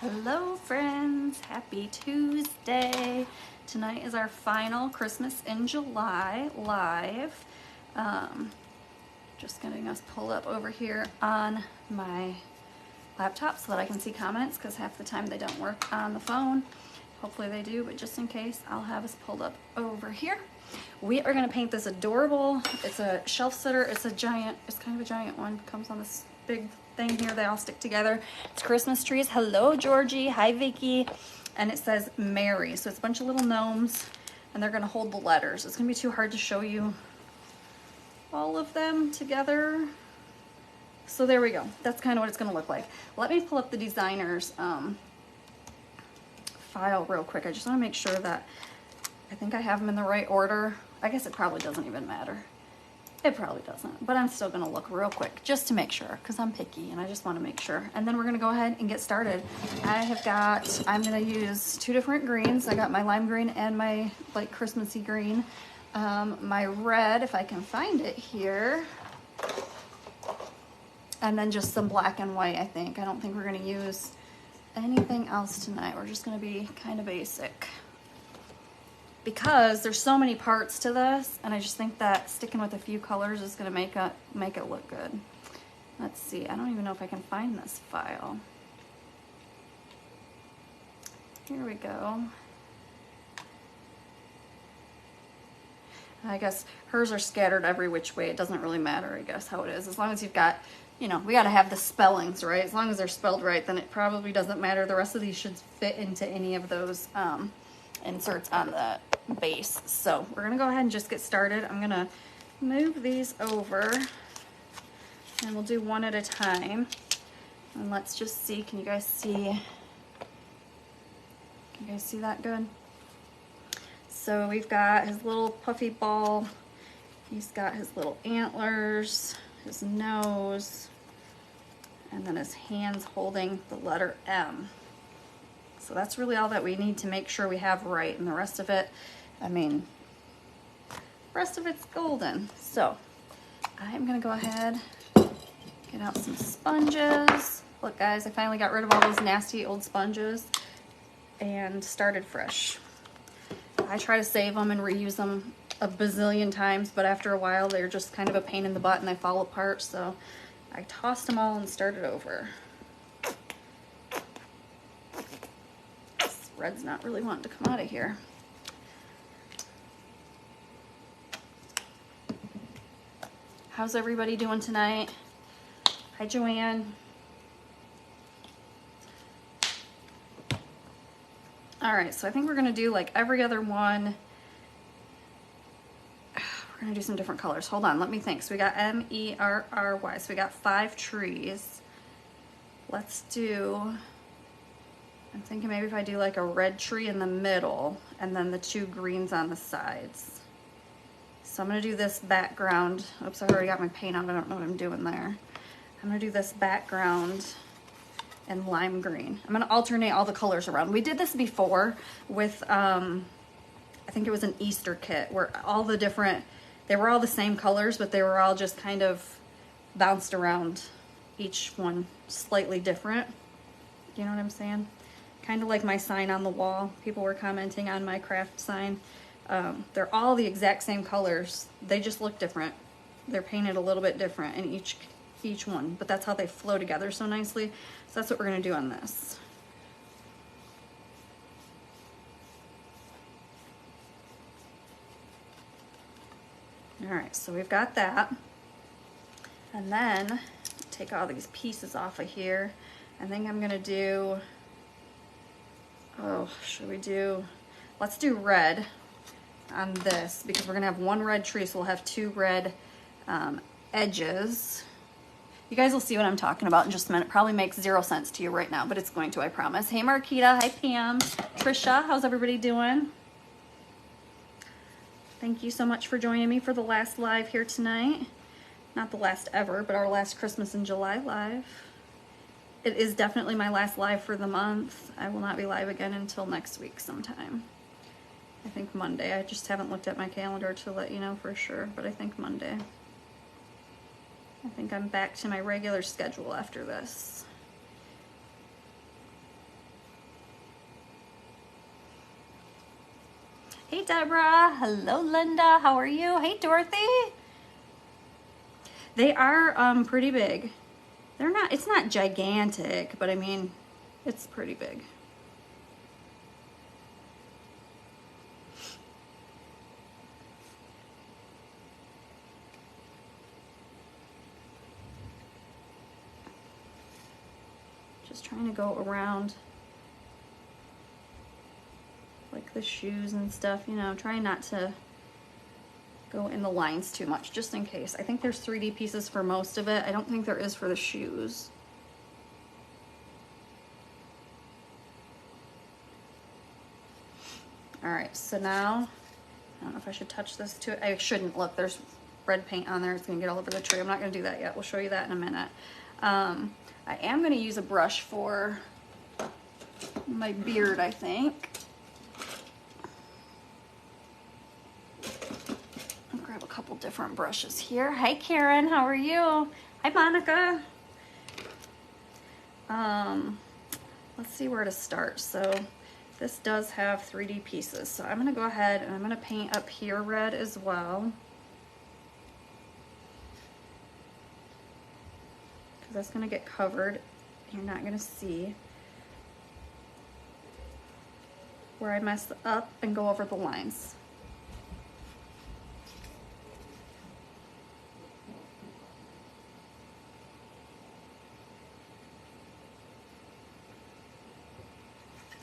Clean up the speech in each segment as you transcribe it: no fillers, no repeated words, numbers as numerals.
Hello friends, happy Tuesday. Tonight is our final Christmas in July live. Just getting us pulled up over here on my laptop so that I can see comments, because half the time they don't work on the phone. Hopefully they do, but just in case, I'll have us pulled up over here. We are going to paint this adorable, it's a shelf sitter, it's kind of a giant one, comes on this big thing here, they all stick together. It's Christmas trees. Hello Georgie, hi Vicky. And it says Mary, so it's a bunch of little gnomes and they're going to hold the letters. It's going to be too hard to show you all of them together. So there we go, that's kind of what it's going to look like. Let me pull up the designer's file real quick. I just want to make sure that I think I have them in the right order. I guess it probably doesn't even matter. It probably doesn't, but I'm still gonna look real quick just to make sure, because I'm picky and I just want to make sure. And then we're gonna go ahead and get started. I'm gonna use two different greens. I got my lime green and my like Christmassy green. My red, if I can find it here. And then just some black and white, I think. I don't think we're gonna use anything else tonight. We're just gonna be kind of basic, because there's so many parts to this, and I just think that sticking with a few colors is going to make it look good. Let's see, I don't even know if I can find this file. Here we go. I guess hers are scattered every which way. It doesn't really matter, I guess, how it is. As long as you've got, you know, we got to have the spellings right. As long as they're spelled right, then it probably doesn't matter. The rest of these should fit into any of those inserts on the base. So we're gonna go ahead and just get started. I'm gonna move these over and we'll do one at a time. And let's just see, can you guys see that good? So we've got his little puffy ball, he's got his little antlers, his nose, and then his hands holding the letter M. So that's really all that we need to make sure we have right, and the rest of it, I mean, the rest of it's golden. So I'm gonna go ahead, get out some sponges. Look guys, I finally got rid of all those nasty old sponges and started fresh. I try to save them and reuse them a bazillion times, but after a while they're just kind of a pain in the butt and they fall apart, so I tossed them all and started over. Red's not really wanting to come out of here. How's everybody doing tonight? Hi, Joanne. All right, so I think we're gonna do like every other one. We're gonna do some different colors. Hold on, let me think. So we got M-E-R-R-Y, so we got 5 trees. Let's do, I'm thinking maybe if I do like a red tree in the middle and then the 2 greens on the sides. So I'm gonna do this background. Oops, I already got my paint on. I don't know what I'm doing there. I'm gonna do this background in lime green. I'm gonna alternate all the colors around. We did this before with, I think it was an Easter kit where all the different, they were all the same colors, but they were all just kind of bounced around, each one slightly different. You know what I'm saying? Kind of like my sign on the wall. People were commenting on my craft sign. They're all the exact same colors. They just look different. They're painted a little bit different in each one, but that's how they flow together so nicely. So that's what we're gonna do on this. All right, so we've got that. And then take all these pieces off of here. I think I'm gonna do, oh, should we do, let's do red on this, because we're gonna have 1 red tree, so we'll have 2 red edges. You guys will see what I'm talking about in just a minute. Probably makes 0 sense to you right now, but it's going to, I promise. Hey Marquita, hi Pam, Trisha, how's everybody doing? Thank you so much for joining me for the last live here tonight. Not the last ever, but our last Christmas in July live. It is definitely my last live for the month. I will not be live again until next week sometime. I think Monday. I just haven't looked at my calendar to let you know for sure, but I think Monday. I think I'm back to my regular schedule after this. Hey Deborah, hello Linda, how are you? Hey Dorothy. They are pretty big. They're not, it's not gigantic, but I mean, it's pretty big. Just trying to go around like the shoes and stuff, you know, trying not to go in the lines too much, just in case. I think there's 3D pieces for most of it. I don't think there is for the shoes. All right, so now, I don't know if I should touch this too. I shouldn't. Look, there's red paint on there. It's gonna get all over the tree. I'm not gonna do that yet. We'll show you that in a minute. I am gonna use a brush for my beard, I think. I'll grab a couple different brushes here. Hi Karen, how are you? Hi Monica. Let's see where to start. So this does have 3D pieces. So I'm gonna go ahead and I'm gonna paint up here red as well. Because that's gonna get covered. You're not gonna see where I mess up and go over the lines.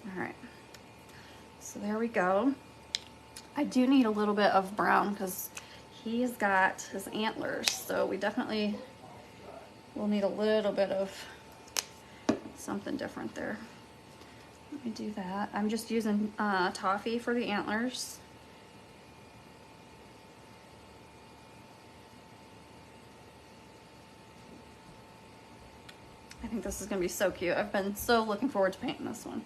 All right, so there we go. I do need a little bit of brown because he's got his antlers, so we definitely will need a little bit of something different there. Let me do that. I'm just using toffee for the antlers. I think this is gonna be so cute. I've been so looking forward to painting this one.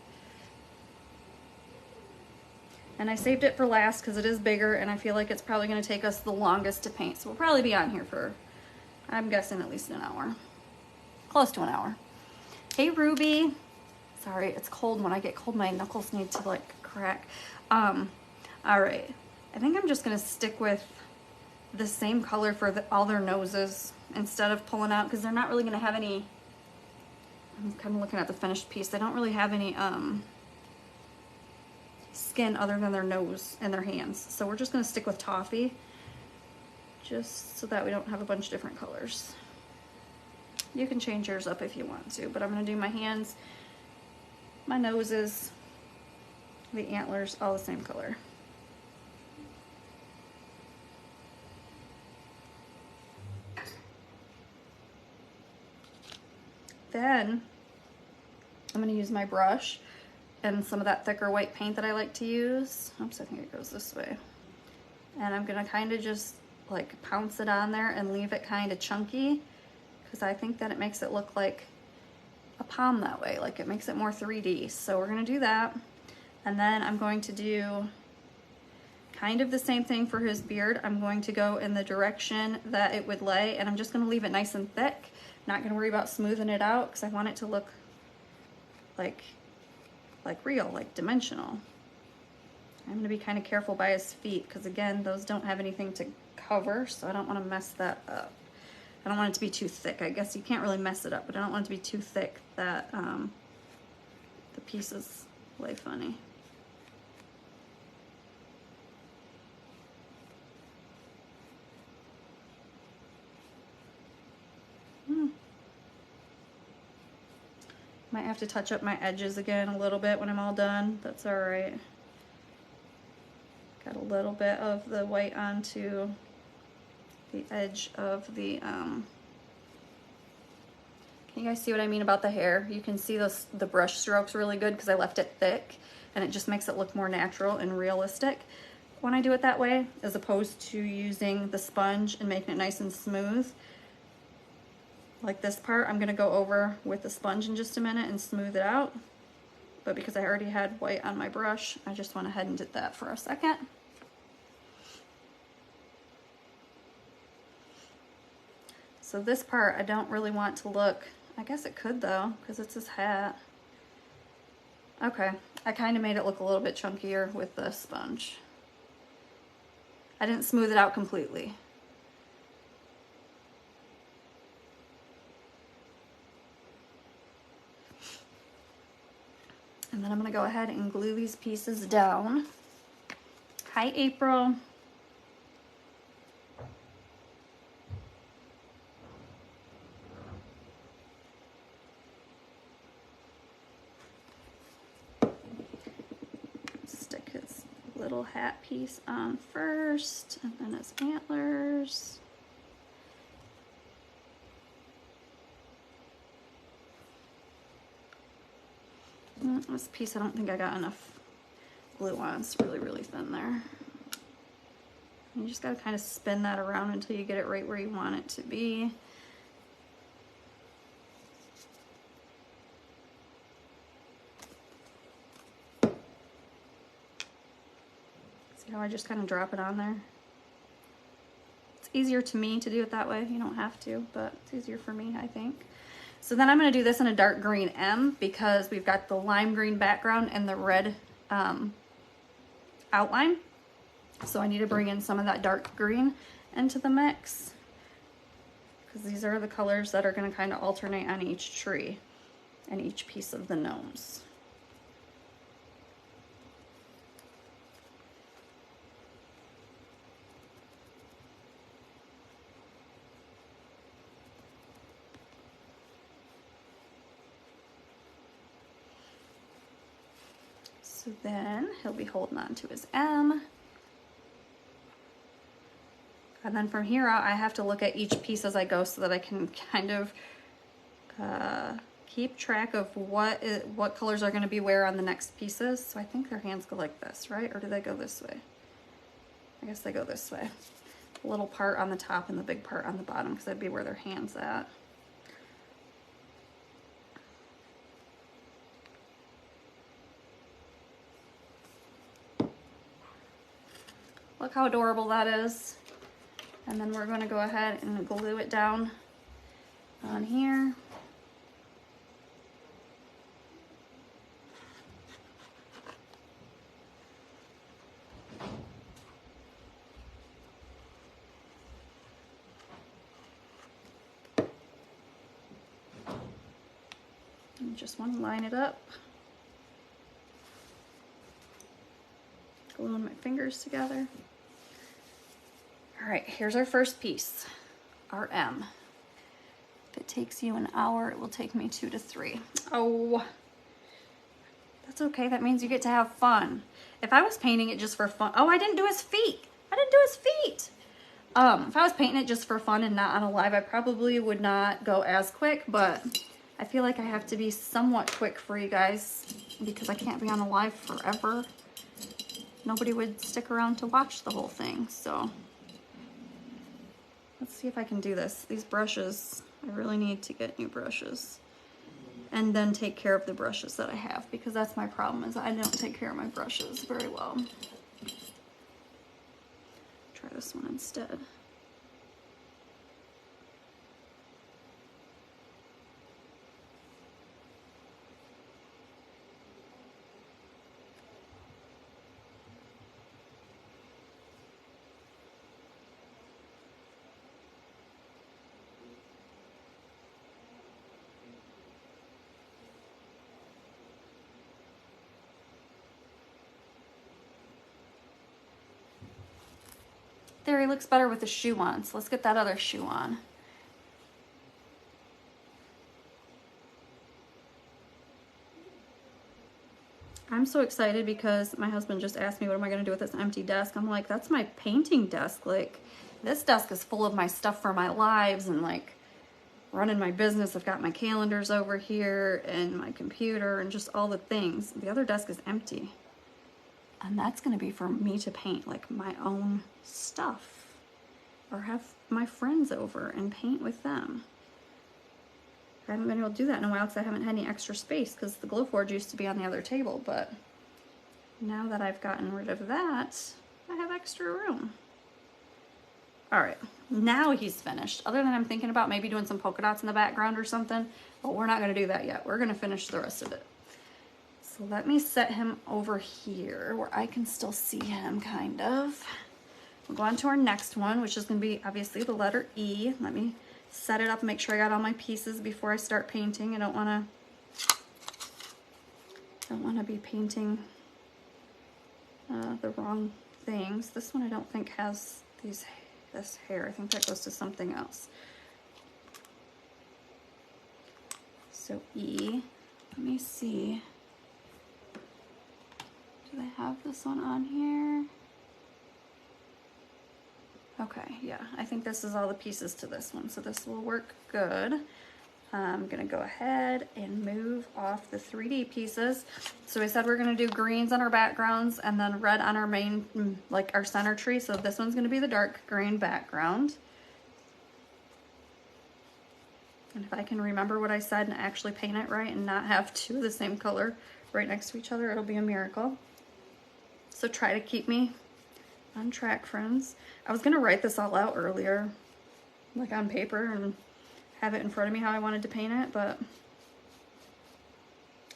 And I saved it for last because it is bigger and I feel like it's probably gonna take us the longest to paint. So we'll probably be on here for, I'm guessing at least an hour. Close to an hour. Hey Ruby. Sorry, it's cold. When I get cold, my knuckles need to like crack. All right, I think I'm just gonna stick with the same color for all their noses instead of pulling out, because they're not really gonna have any, I'm kind of looking at the finished piece. They don't really have any skin other than their nose and their hands. So we're just gonna stick with toffee just so that we don't have a bunch of different colors. You can change yours up if you want to, but I'm gonna do my hands, my noses, the antlers, all the same color. Then I'm gonna use my brush and some of that thicker white paint that I like to use. Oops, I think it goes this way. And I'm gonna kind of just like pounce it on there and leave it kind of chunky, because I think that it makes it look like a palm that way, like it makes it more 3D. So we're gonna do that. And then I'm going to do kind of the same thing for his beard. I'm going to go in the direction that it would lay, and I'm just gonna leave it nice and thick. Not gonna worry about smoothing it out because I want it to look like real, like dimensional. I'm gonna be kind of careful by his feet because again, those don't have anything to cover, so I don't want to mess that up. I don't want it to be too thick. I guess you can't really mess it up, but I don't want it to be too thick that the pieces lay funny. Might have to touch up my edges again a little bit when I'm all done. That's all right. Got a little bit of the white onto the edge of the, can you guys see what I mean about the hair? You can see the brush strokes really good because I left it thick, and it just makes it look more natural and realistic when I do it that way, as opposed to using the sponge and making it nice and smooth. Like this part, I'm gonna go over with the sponge in just a minute and smooth it out. But because I already had white on my brush, I just went ahead and did that for a second. So this part, I don't really want to look, I guess it could though, because it's his hat. Okay, I kind of made it look a little bit chunkier with the sponge. I didn't smooth it out completely. And then I'm gonna go ahead and glue these pieces down. Hi, April. Stick his little hat piece on first, and then his antlers. This piece, I don't think I got enough glue on. It's really, really thin there. You just gotta kind of spin that around until you get it right where you want it to be. See how I just kind of drop it on there? It's easier to me to do it that way. You don't have to, but it's easier for me, I think. So then I'm going to do this in a dark green M because we've got the lime green background and the red outline. So I need to bring in some of that dark green into the mix because these are the colors that are going to kind of alternate on each tree and each piece of the gnomes. So then he'll be holding on to his M. And then from here out, I have to look at each piece as I go so that I can kind of keep track of what colors are going to be where on the next pieces. So I think their hands go like this, right? Or do they go this way? I guess they go this way. A little part on the top and the big part on the bottom because that'd be where their hand's at. Look how adorable that is. And then we're going to go ahead and glue it down on here. And just want to line it up. Gluing my fingers together. All right, here's our first piece, our M. If it takes you an hour, it will take me 2 to 3. Oh, that's okay. That means you get to have fun. If I was painting it just for fun, oh, I didn't do his feet. I didn't do his feet. If I was painting it just for fun and not on a live, I probably would not go as quick, but I feel like I have to be somewhat quick for you guys because I can't be on a live forever. Nobody would stick around to watch the whole thing, so. Let's see if I can do this. These brushes, I really need to get new brushes and then take care of the brushes that I have because that's my problem is I don't take care of my brushes very well. Try this one instead. There, he looks better with the shoe on, so let's get that other shoe on. I'm so excited because my husband just asked me, what am I going to do with this empty desk? I'm like, that's my painting desk. Like, this desk is full of my stuff for my lives and like running my business. I've got my calendars over here and my computer and just all the things. The other desk is empty. And that's going to be for me to paint like my own stuff or have my friends over and paint with them. I haven't been able to do that in a while because I haven't had any extra space because the Glowforge used to be on the other table, but now that I've gotten rid of that, I have extra room. All right, now he's finished. Other than I'm thinking about maybe doing some polka dots in the background or something, but we're not going to do that yet. We're going to finish the rest of it. So let me set him over here where I can still see him kind of. We'll go on to our next one, which is going to be obviously the letter E. Let me set it up and make sure I got all my pieces before I start painting. I don't want to be painting the wrong things. This one I don't think has this hair. I think that goes to something else. So E, let me see. Do they have this one on here? Okay, yeah, I think this is all the pieces to this one, so this will work good. I'm gonna go ahead and move off the 3D pieces. So we said we're gonna do greens on our backgrounds and then red on our main, like our center tree. So this one's gonna be the dark green background. And if I can remember what I said and actually paint it right and not have two of the same color right next to each other, it'll be a miracle. So try to keep me on track, friends. I was gonna write this all out earlier, like on paper, and have it in front of me how I wanted to paint it, but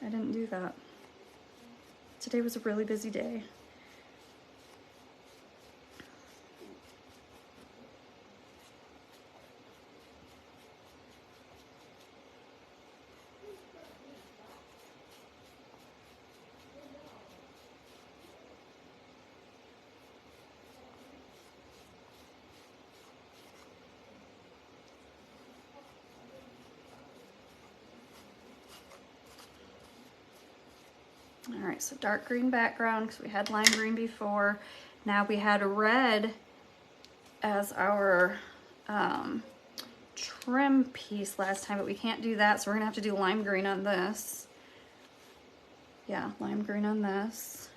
I didn't do that. Today was a really busy day. All right, so dark green background because we had lime green before. Now we had red as our trim piece last time, but we can't do that, so we're gonna have to do lime green on this. Yeah, lime green on this.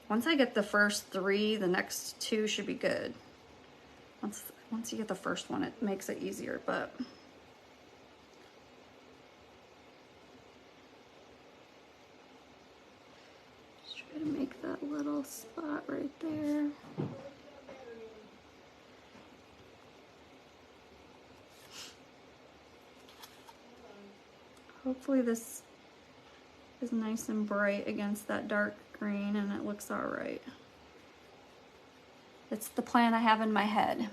Once I get the first three, the next two should be good. Once you get the first one, it makes it easier, but to make that little spot right there. Hopefully this is nice and bright against that dark green and it looks all right. It's the plan I have in my head.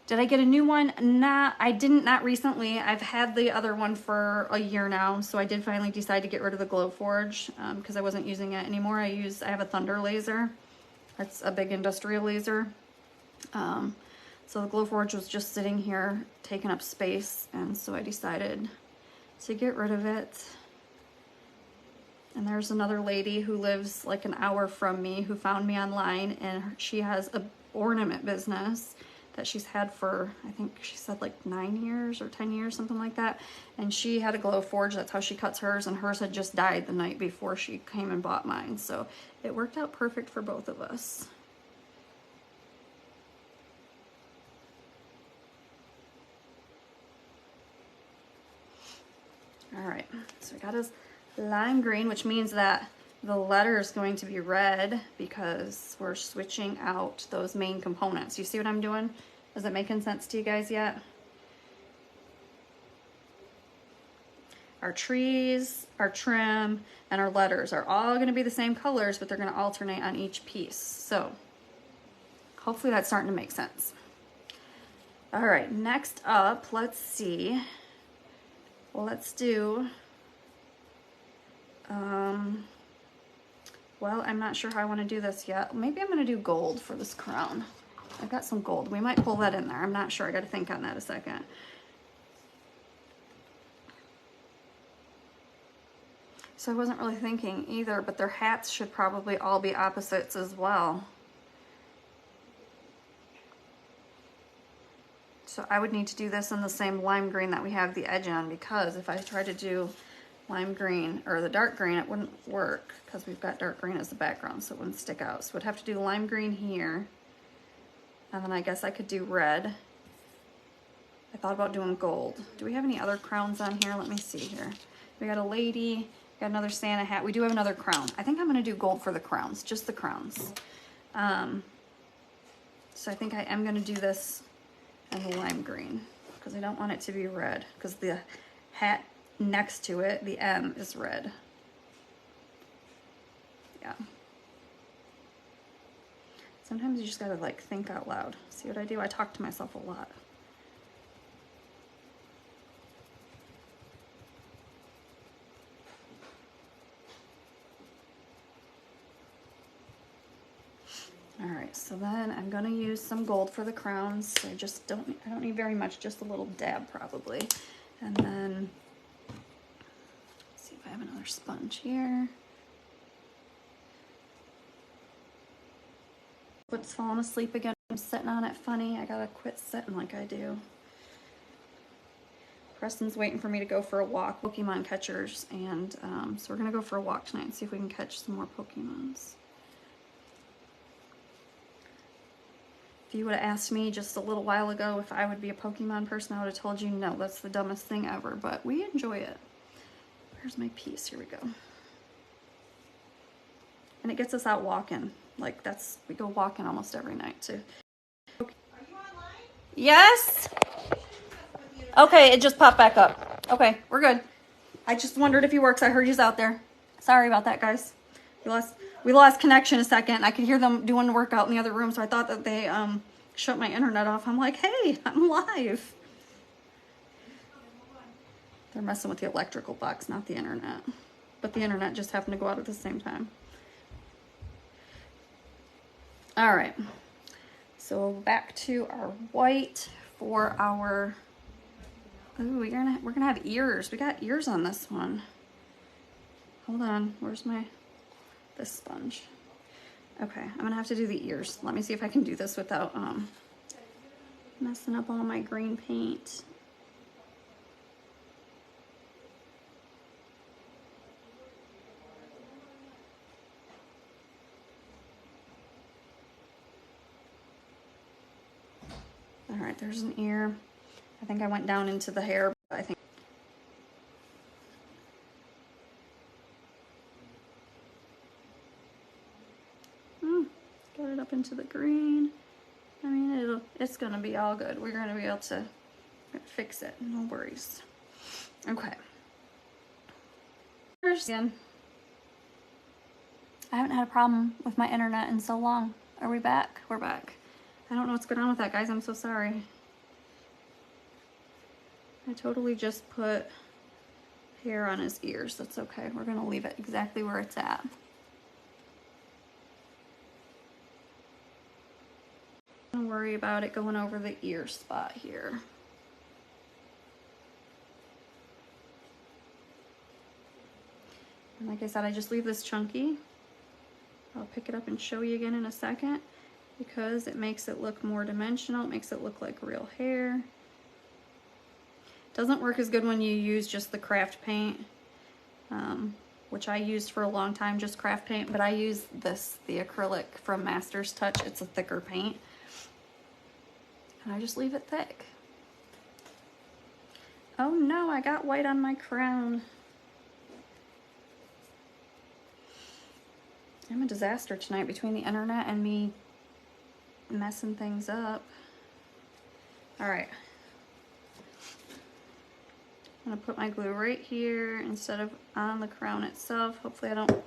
Did I get a new one? I didn't, not recently. I've had the other one for a year now, so I did finally decide to get rid of the Glowforge because I wasn't using it anymore. I have a Thunder laser. That's a big industrial laser. So the Glowforge was just sitting here taking up space, and so I decided to get rid of it. And there's another lady who lives like an hour from me who found me online, and she has a ornament business that she's had for, I think she said like 9 years or 10 years, something like that. And she had a Glowforge, that's how she cuts hers, and hers had just died the night before she came and bought mine. So it worked out perfect for both of us. All right, so we got his lime green, which means that the letter is going to be red because we're switching out those main components. You see what I'm doing? Is it making sense to you guys yet? Our trees, our trim, and our letters are all going to be the same colors, but they're going to alternate on each piece. So hopefully that's starting to make sense. All right, next up, let's see. Let's do, well, I'm not sure how I want to do this yet. Maybe I'm going to do gold for this crown. I've got some gold. We might pull that in there. I'm not sure. I got to think on that a second. So I wasn't really thinking either, but their hats should probably all be opposites as well. So I would need to do this in the same lime green that we have the edge on, because if I try to do lime green or the dark green, it wouldn't work because we've got dark green as the background, so it wouldn't stick out. So we'd have to do lime green here, and then I guess I could do red. I thought about doing gold. Do we have any other crowns on here? Let me see here. We got a lady, got another Santa hat. We do have another crown. I think I'm gonna do gold for the crowns, just the crowns. So I think I am gonna do this in the lime green because I don't want it to be red, because the hat next to it, the M, is red. Yeah. Sometimes you just gotta like think out loud. See what I do? I talk to myself a lot. All right, so then I'm gonna use some gold for the crowns. I don't need very much, just a little dab probably. And then, let's see if I have another sponge here. What's falling asleep again? I'm sitting on it funny. I gotta quit sitting like I do. Preston's waiting for me to go for a walk, Pokemon catchers, and so we're gonna go for a walk tonight and see if we can catch some more Pokemons. If you would have asked me just a little while ago if I would be a Pokemon person, I would have told you no, that's the dumbest thing ever, but we enjoy it. Where's my piece? Here we go. And it gets us out walking. Like we go walking almost every night too. Are you online? Yes. Okay, it just popped back up. Okay, we're good. I just wondered if you were, because I heard you out there. Sorry about that, guys. We lost connection a second. I could hear them doing the workout in the other room, so I thought that they shut my internet off. I'm like, hey, I'm live. They're messing with the electrical box, not the internet. But the internet just happened to go out at the same time. All right. So back to our white for our... Ooh, we're gonna have ears. We got ears on this one. Hold on. Where's this sponge? Okay, I'm gonna have to do the ears. Let me see if I can do this without messing up all my green paint. All right, there's an ear. I think I went down into the hair, but I think got it up into the green. I mean, it's gonna be all good. We're gonna be able to fix it, no worries. Okay. Again, I haven't had a problem with my internet in so long. Are we back? We're back. I don't know what's going on with that, guys. I'm so sorry. I totally just put hair on his ears. That's okay. We're gonna leave it exactly where it's at. Don't worry about it going over the ear spot here. And like I said, I just leave this chunky. I'll pick it up and show you again in a second because it makes it look more dimensional. It makes it look like real hair. Doesn't work as good when you use just the craft paint, which I used for a long time, just craft paint, but I use this, the acrylic from Master's Touch. It's a thicker paint. And I just leave it thick. Oh no, I got white on my crown. I'm a disaster tonight between the internet and me messing things up. All right. I'm gonna put my glue right here instead of on the crown itself. Hopefully I don't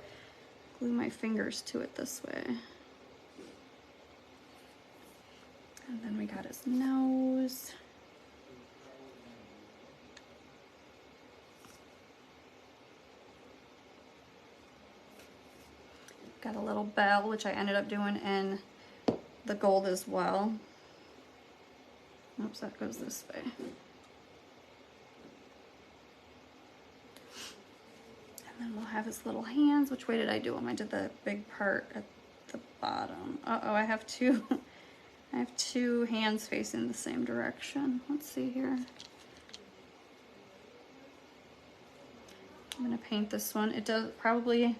glue my fingers to it this way. And then we got his nose. Got a little bell, which I ended up doing in the gold as well. Oops, that goes this way. And then we'll have his little hands. Which way did I do them? I did the big part at the bottom. Uh-oh, I have two hands facing the same direction. Let's see here. I'm gonna paint this one. It does probably,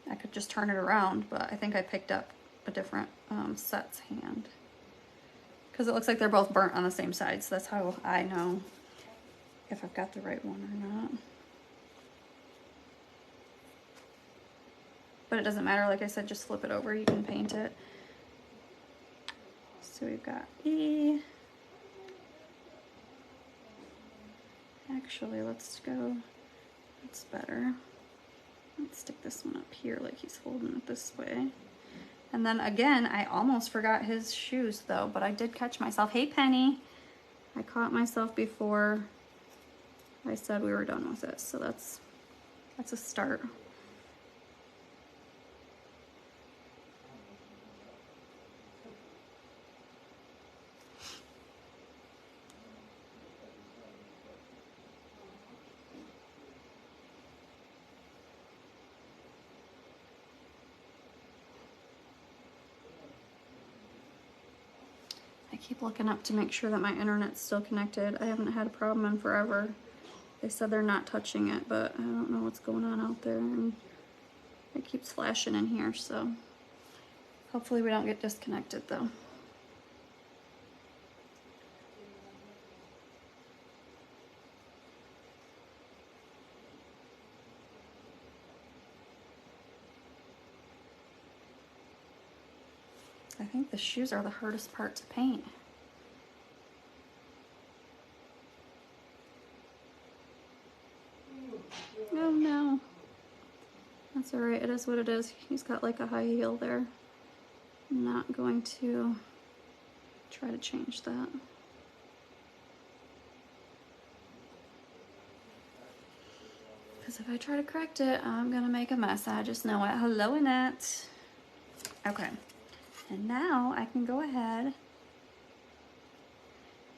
I could just turn it around, but I think I picked up a different set's hand. Because it looks like they're both burnt on the same side, so that's how I know if I've got the right one or not. But it doesn't matter, like I said, just flip it over, you can paint it. So we've got E. Actually, let's go, that's better. Let's stick this one up here like he's holding it this way. And then again, I almost forgot his shoes though, but I did catch myself. Hey Penny, I caught myself before I said we were done with it. So that's a start. I keep looking up to make sure that my internet's still connected. I haven't had a problem in forever. They said they're not touching it, but I don't know what's going on out there. And it keeps flashing in here, so hopefully we don't get disconnected though. I think the shoes are the hardest part to paint. Oh no. That's all right, it is what it is. He's got like a high heel there. I'm not going to try to change that. Because if I try to correct it, I'm gonna make a mess. I just know it. Hello, Annette. Okay, and now I can go ahead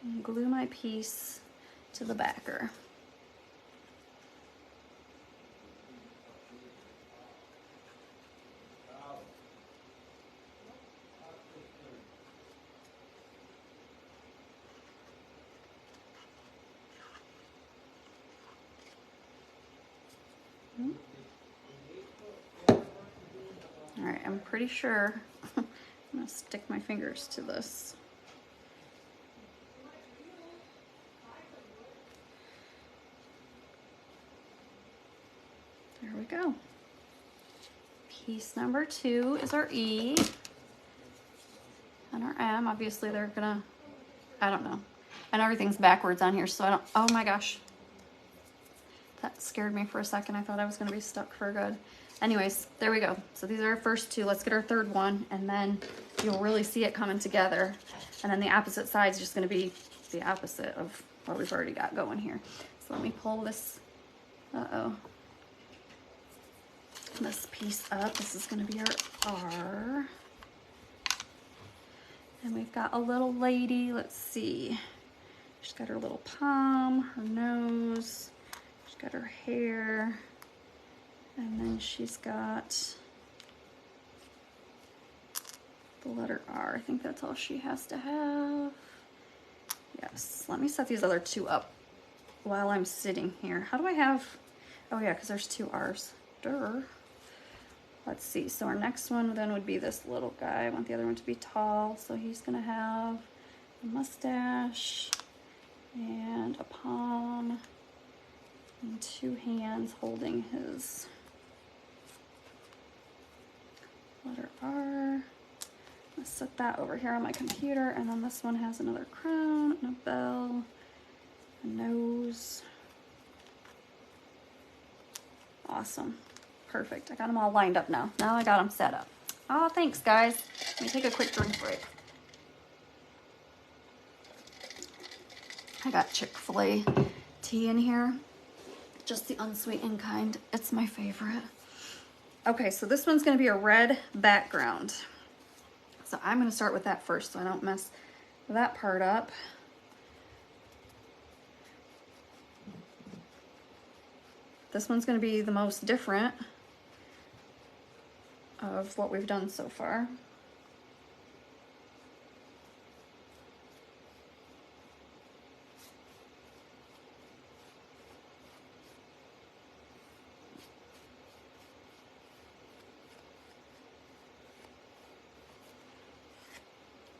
and glue my piece to the backer. All right, I'm pretty sure I'm gonna stick my fingers to this. There we go. Piece number 2 is our E and our M. Obviously they're gonna, I don't know. And everything's backwards on here, so I don't, oh my gosh. That scared me for a second. I thought I was gonna be stuck for good. Anyways, there we go. So these are our first 2. Let's get our third one, and then you'll really see it coming together. And then the opposite side is just gonna be the opposite of what we've already got going here. So let me pull this, this piece up. This is gonna be our R. And we've got a little lady, let's see. She's got her little palm, her nose, she's got her hair, and then she's got the letter R. I think that's all she has to have. Yes, let me set these other 2 up while I'm sitting here. How do I have, oh yeah, because there's 2 R's. Durr. Let's see, so our next one then would be this little guy. I want the other one to be tall, so he's gonna have a mustache and a palm and 2 hands holding his letter R. Let's set that over here on my computer, and then this one has another crown and a bell, a nose. Awesome. Perfect. I got them all lined up now. Now I got them set up. Oh, thanks, guys. Let me take a quick drink break. I got Chick-fil-A tea in here. Just the unsweetened kind. It's my favorite. Okay, so this one's going to be a red background. So I'm going to start with that first so I don't mess that part up. This one's going to be the most different of what we've done so far.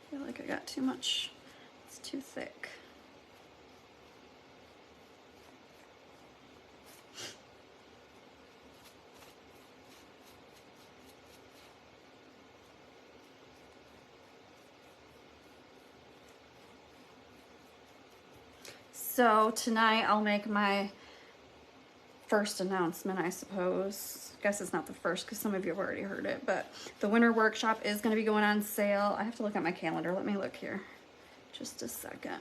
I feel like I got too much, it's too thick. So tonight I'll make my first announcement, I suppose. I guess it's not the first because some of you have already heard it, but the winter workshop is going to be going on sale. I have to look at my calendar. Let me look here. Just a second.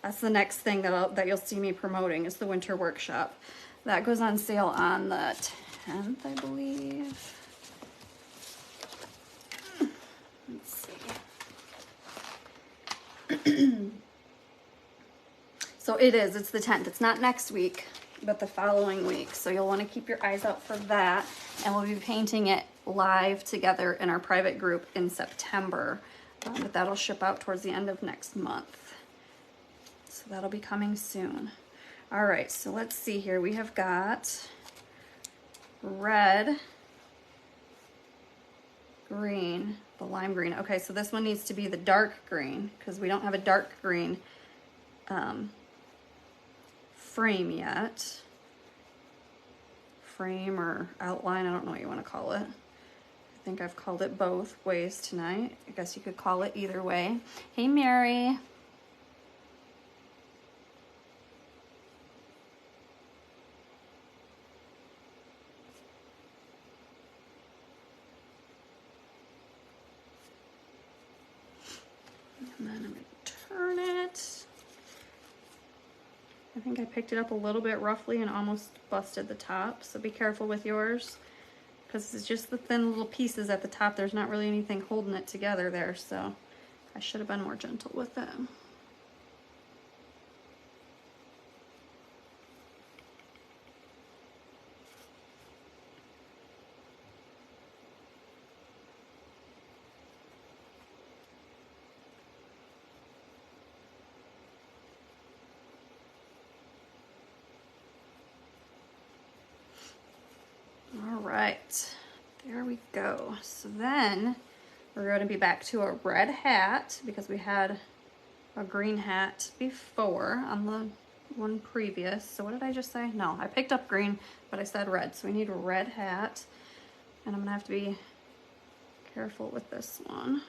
That's the next thing that you'll see me promoting is the winter workshop. That goes on sale on the 10th, I believe. Let's see. So it's the 10th. It's not next week, but the following week. So you'll want to keep your eyes out for that. And we'll be painting it live together in our private group in September. But that'll ship out towards the end of next month. So that'll be coming soon. All right, so let's see here. We have got red, green, the lime green. Okay, so this one needs to be the dark green because we don't have a dark green frame yet. Frame or outline, I don't know what you want to call it. I think I've called it both ways tonight. I guess you could call it either way. Hey, Mary. And then I'm going to turn it. I think I picked it up a little bit roughly and almost busted the top, so be careful with yours because it's just the thin little pieces at the top. There's not really anything holding it together there, so I should have been more gentle with it. All right, there we go. So then we're going to be back to a red hat because we had a green hat before on the one previous. So what did I just say? No, I picked up green, but I said red. So we need a red hat, and I'm gonna have to be careful with this one.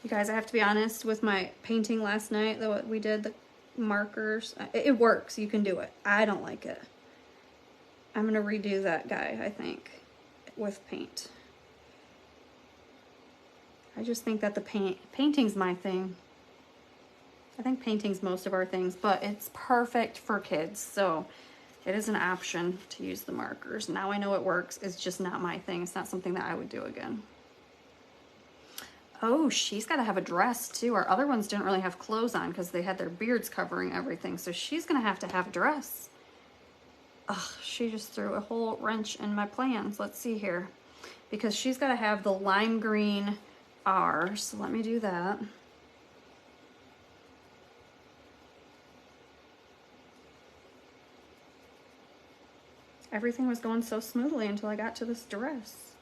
You guys, I have to be honest with my painting last night, though we did the markers. It works, you can do it. I don't like it. I'm gonna redo that guy, I think, with paint. I just think that the painting's my thing. I think painting's most of our things, but it's perfect for kids, so it is an option to use the markers. Now I know it works, it's just not my thing. It's not something that I would do again. Oh, she's got to have a dress too. Our other ones didn't really have clothes on because they had their beards covering everything. So she's going to have a dress. Ugh, she just threw a whole wrench in my plans. Let's see here. Because she's got to have the lime green R. So let me do that. Everything was going so smoothly until I got to this dress.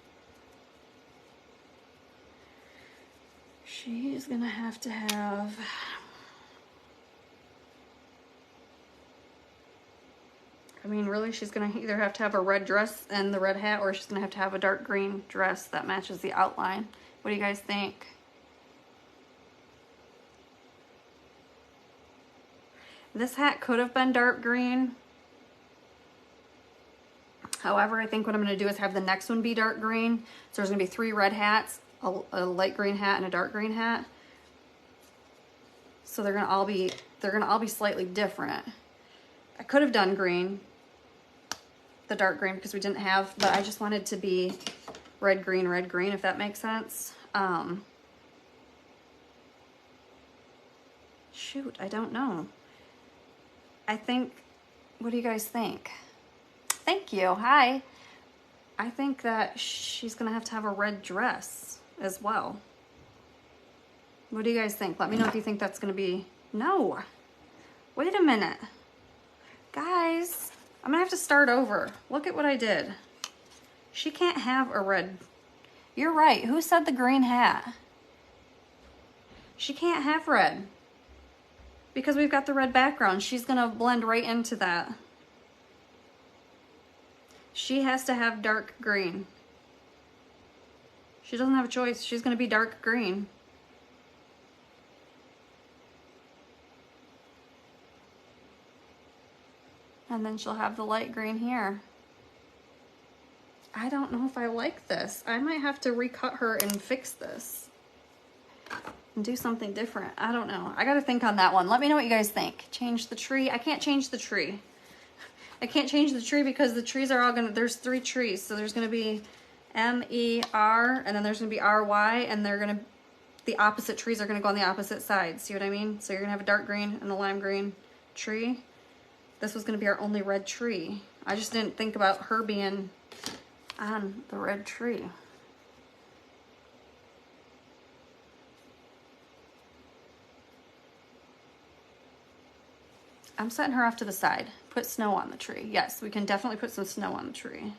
She's gonna have to have, I mean, really, she's gonna either have to have a red dress and the red hat, or she's gonna have a dark green dress that matches the outline. What do you guys think? This hat could have been dark green. However, I think what I'm gonna do is have the next one be dark green. So there's gonna be 3 red hats, a light green hat and a dark green hat. So they're gonna all be slightly different. I could have done green, the dark green, because we didn't have, but I just wanted to be red, green, if that makes sense. Shoot, I don't know. I think, what do you guys think? Thank you, hi. I think that she's gonna have a red dress as well. What do you guys think? Let me know if you think that's gonna be, no. Wait a minute. Guys, I'm gonna have to start over. Look at what I did. She can't have a red. You're right, who said the green hat? She can't have red because we've got the red background. She's gonna blend right into that. She has to have dark green. She doesn't have a choice. She's gonna be dark green. And then she'll have the light green here. I don't know if I like this. I might have to recut her and fix this and do something different. I don't know. I gotta think on that one. Let me know what you guys think. Change the tree. I can't change the tree. I can't change the tree because the trees are all gonna, there's 3 trees. So there's gonna be M-E-R and then there's gonna be R-Y and they're gonna, the opposite trees are gonna go on the opposite sides. See what I mean? So you're gonna have a dark green and a lime green tree. This was gonna be our only red tree. I just didn't think about her being on the red tree. I'm setting her off to the side. Put snow on the tree. Yes, we can definitely put some snow on the tree.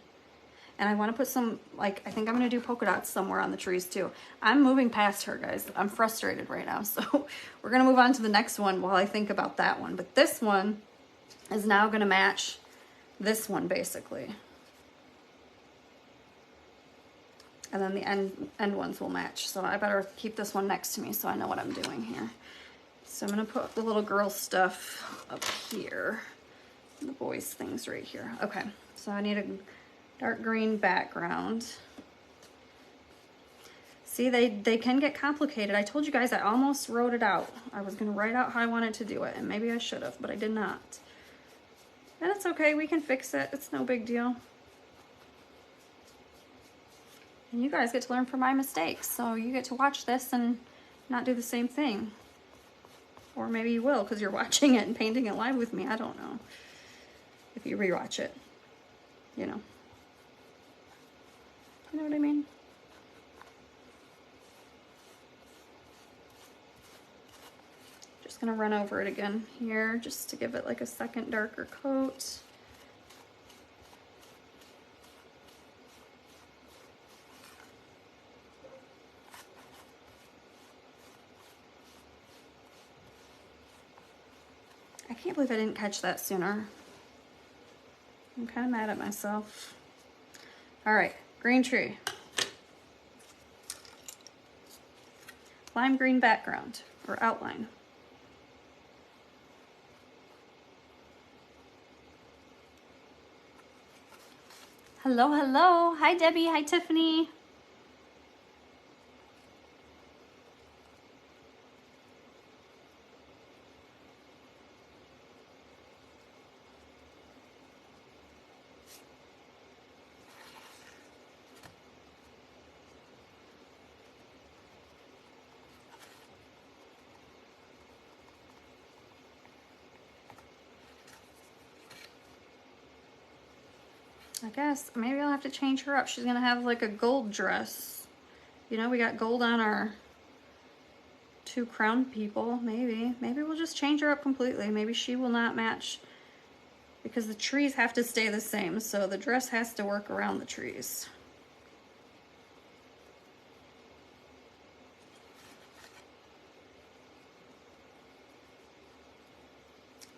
And I want to put some, like, I think I'm going to do polka dots somewhere on the trees too. I'm moving past her, guys. I'm frustrated right now. So we're going to move on to the next one while I think about that one. But this one is now going to match this one basically. And then the end ones will match. So I better keep this one next to me so I know what I'm doing here. So I'm gonna put the little girl stuff up here. The boys things right here. Okay, so I need a dark green background. See, they can get complicated. I told you guys I almost wrote it out. I was gonna write out how I wanted to do it, and maybe I should have, but I did not. And it's okay, we can fix it. It's no big deal. And you guys get to learn from my mistakes. So you get to watch this and not do the same thing. Or maybe you will because you're watching it and painting it live with me. I don't know. If you rewatch it, you know. You know what I mean? Just gonna run over it again here just to give it like a second darker coat. I can't believe I didn't catch that sooner. I'm kind of mad at myself. All right, green tree. Lime green background or outline. Hello, hello. Hi, Debbie. Hi, Tiffany. I guess maybe I'll have to change her up. She's gonna have like a gold dress. You know, we got gold on our 2 crown people. Maybe we'll just change her up completely. Maybe she will not match because the trees have to stay the same. So the dress has to work around the trees.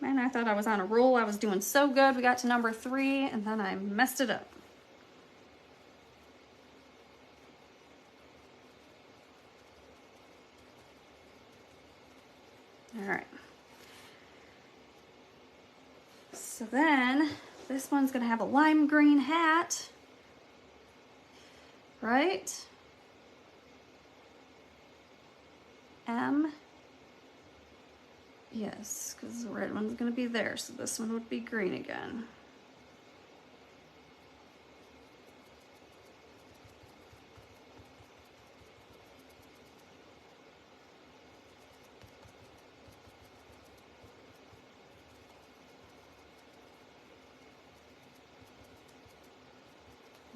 Man, I thought I was on a roll. I was doing so good. We got to number 3 and then I messed it up. All right. So then this one's gonna have a lime green hat, right? M. Yes, because the red one's going to be there, so this one would be green again.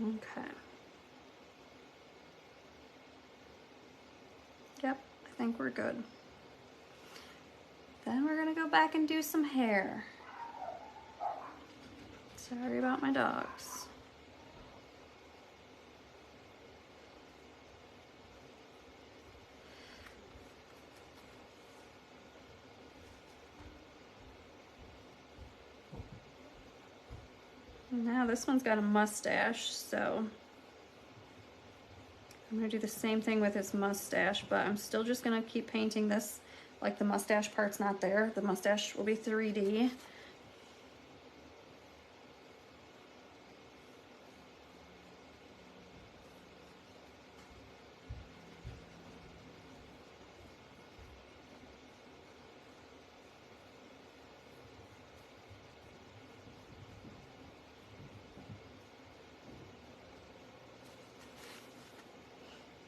Okay. Yep, I think we're good. Then we're gonna go back and do some hair. Sorry about my dogs. Now this one's got a mustache, so I'm gonna do the same thing with his mustache, but I'm still just gonna keep painting this like the mustache part's not there. The mustache will be 3D.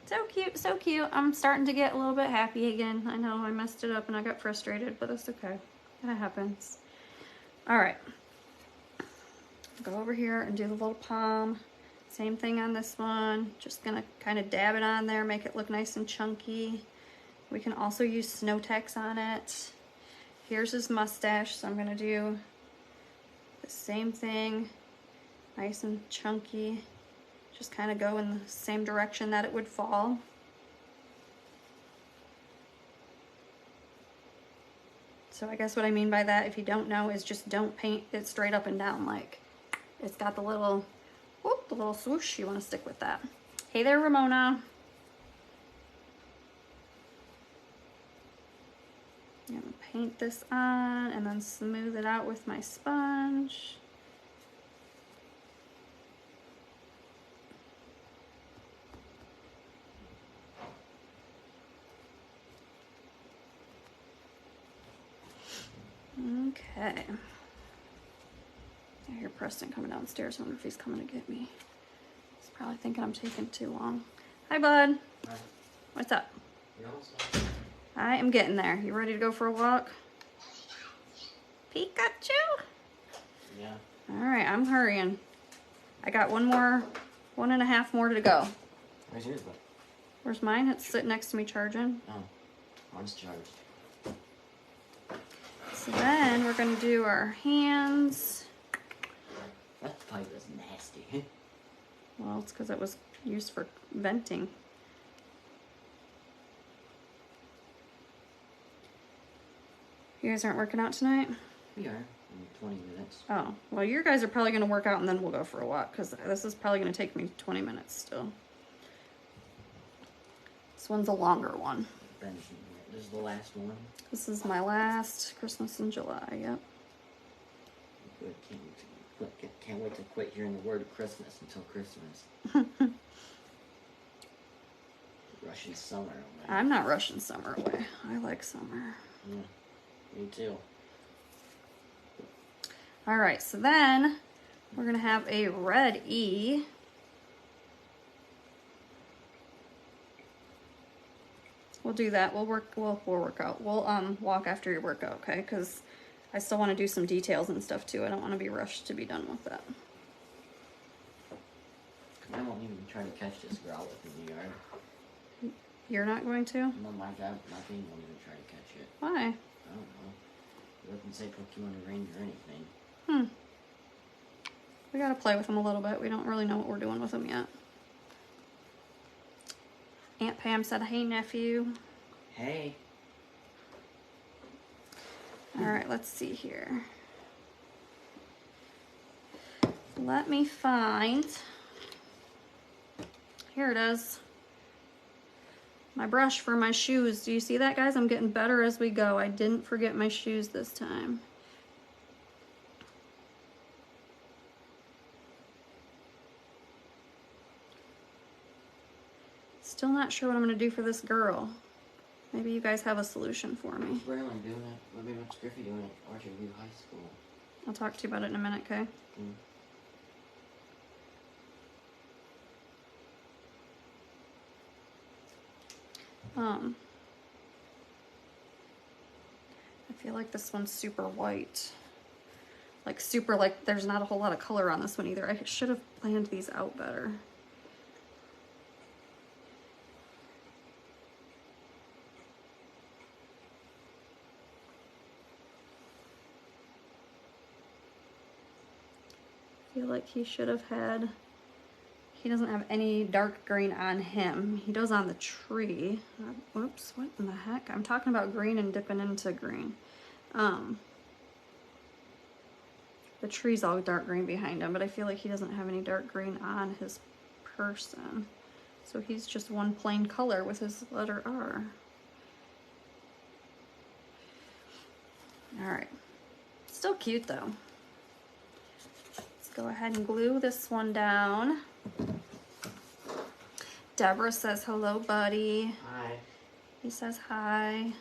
So cute, so cute. I'm starting to get a little bit happy again. I know I messed it up and I got frustrated, but that's okay. That happens. All right. Go over here and do the little palm. Same thing on this one. Just gonna kind of dab it on there, make it look nice and chunky. We can also use snow text on it. Here's his mustache, so I'm gonna do the same thing, nice and chunky. Just kind of go in the same direction that it would fall. So I guess what I mean by that, if you don't know, is just don't paint it straight up and down. Like it's got the little, whoop, the little swoosh. You want to stick with that. Hey there, Ramona. I'm gonna paint this on and then smooth it out with my sponge. Okay. I hear Preston coming downstairs. I wonder if he's coming to get me. He's probably thinking I'm taking too long. Hi, bud. Hi. What's up? You also? I am getting there. You ready to go for a walk? Pikachu? Yeah. All right, I'm hurrying. I got 1.5 more to go. Where's yours, bud? Where's mine? It's sitting next to me charging. Oh, mine's charged. So then we're gonna do our hands. That pipe is nasty. Well, it's because it was used for venting. You guys aren't working out tonight? We are in 20 minutes. Oh, well, you guys are probably gonna work out and then we'll go for a walk because this is probably gonna take me 20 minutes still. This one's a longer one. This is the last one. This is my last Christmas in July, yep. Good. Can't wait to quit hearing the word Christmas until Christmas. Rushing summer away. I'm not rushing summer away. I like summer. Yeah, me too. All right, so then we're gonna have a red E. We'll do that. We'll work out. We'll walk after your workout, okay? Because I still want to do some details and stuff too. I don't want to be rushed to be done with that. I won't even try to catch this growl in the yard. You're not going to? No, my thing won't even try to catch it. Why? I don't know. It doesn't say Pokemon range or anything. We gotta play with them a little bit. We don't really know what we're doing with them yet. Aunt Pam said, hey, nephew. Hey. All right, let's see here. Let me find, here it is. My brush for my shoes. Do you see that, guys? I'm getting better as we go. I didn't forget my shoes this time. Still not sure what I'm gonna do for this girl. Maybe you guys have a solution for me. What's Braylon doing it? What's Griffey doing at Orchard View High School? I'll talk to you about it in a minute, okay? I feel like this one's super white. Like super, like there's not a whole lot of color on this one either. I should have planned these out better. I feel like he should have had, he doesn't have any dark green on him. He does on the tree. Whoops, what in the heck? I'm talking about green and dipping into green. The tree's all dark green behind him, but I feel like he doesn't have any dark green on his person. So he's just one plain color with his letter R. All right, still cute though. Let's go ahead and glue this one down. Deborah says, hello, buddy. Hi. He says hi.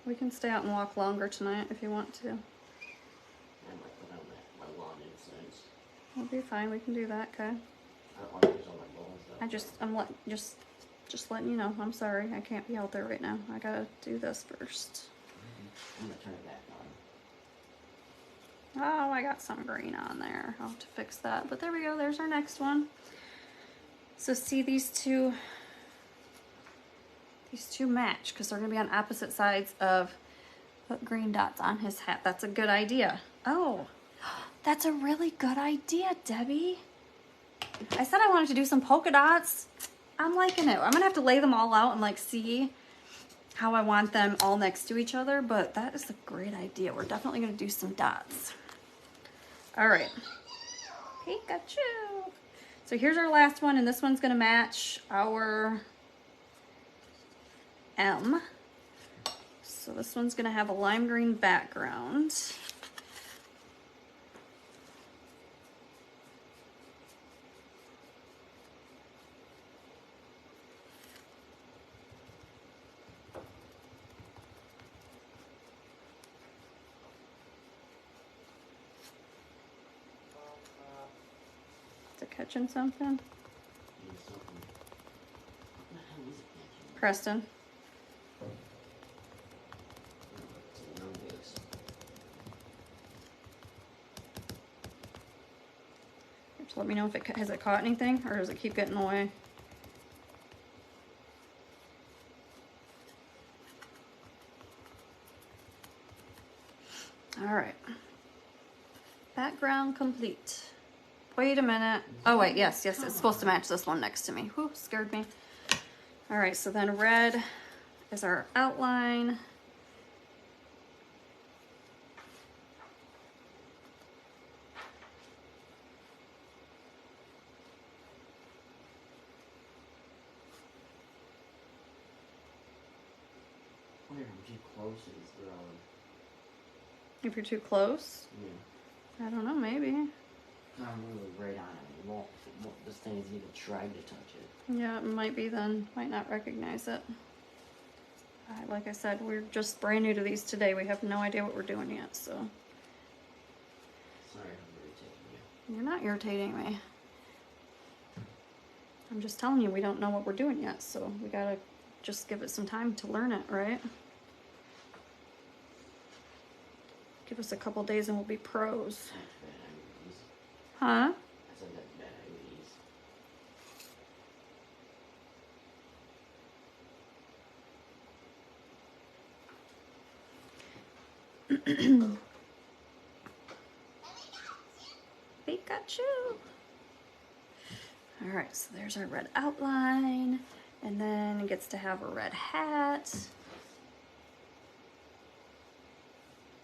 We can stay out and walk longer tonight if you want to. I might put on my lawn incense. We'll be fine. We can do that, okay? I don't want to use all my bowls though. I'm just letting you know. I'm sorry. I can't be out there right now. I gotta do this first. I'm gonna turn it back on. Oh, I got some green on there. I'll have to fix that. But there we go. There's our next one. So see these two match because they're gonna be on opposite sides of put green dots on his hat. That's a good idea. Oh, that's a really good idea, Debbie. I said I wanted to do some polka dots. I'm liking it. I'm gonna have to lay them all out and like see how I want them all next to each other, but that is a great idea. We're definitely gonna do some dots. All right, Pikachu. So here's our last one, and this one's gonna match our M. So this one's gonna have a lime green background. Is it catching something? Use something. What the hell is it catching? Preston. It's a Gnome base. Just let me know if it has it caught anything, or does it keep getting away? All right. Background complete. Wait a minute. Oh wait, yes, it's supposed to match this one next to me. Whew, scared me. All right, so then red is our outline. Wait, I'm too close to this girl. If you're too close, Yeah. I don't know, maybe. I'm really right on it. It won't, this thing isn't even tried to touch it. Yeah, it might be then. Might not recognize it. Like I said, we're just brand new to these today. We have no idea what we're doing yet, so. Sorry, I'm irritating you. You're not irritating me. I'm just telling you, we don't know what we're doing yet, so we gotta just give it some time to learn it, right? Give us a couple days and we'll be pros. That's bad ideas. Huh? I said that's bad ideas. Pikachu. All right, so there's our red outline, and then it gets to have a red hat.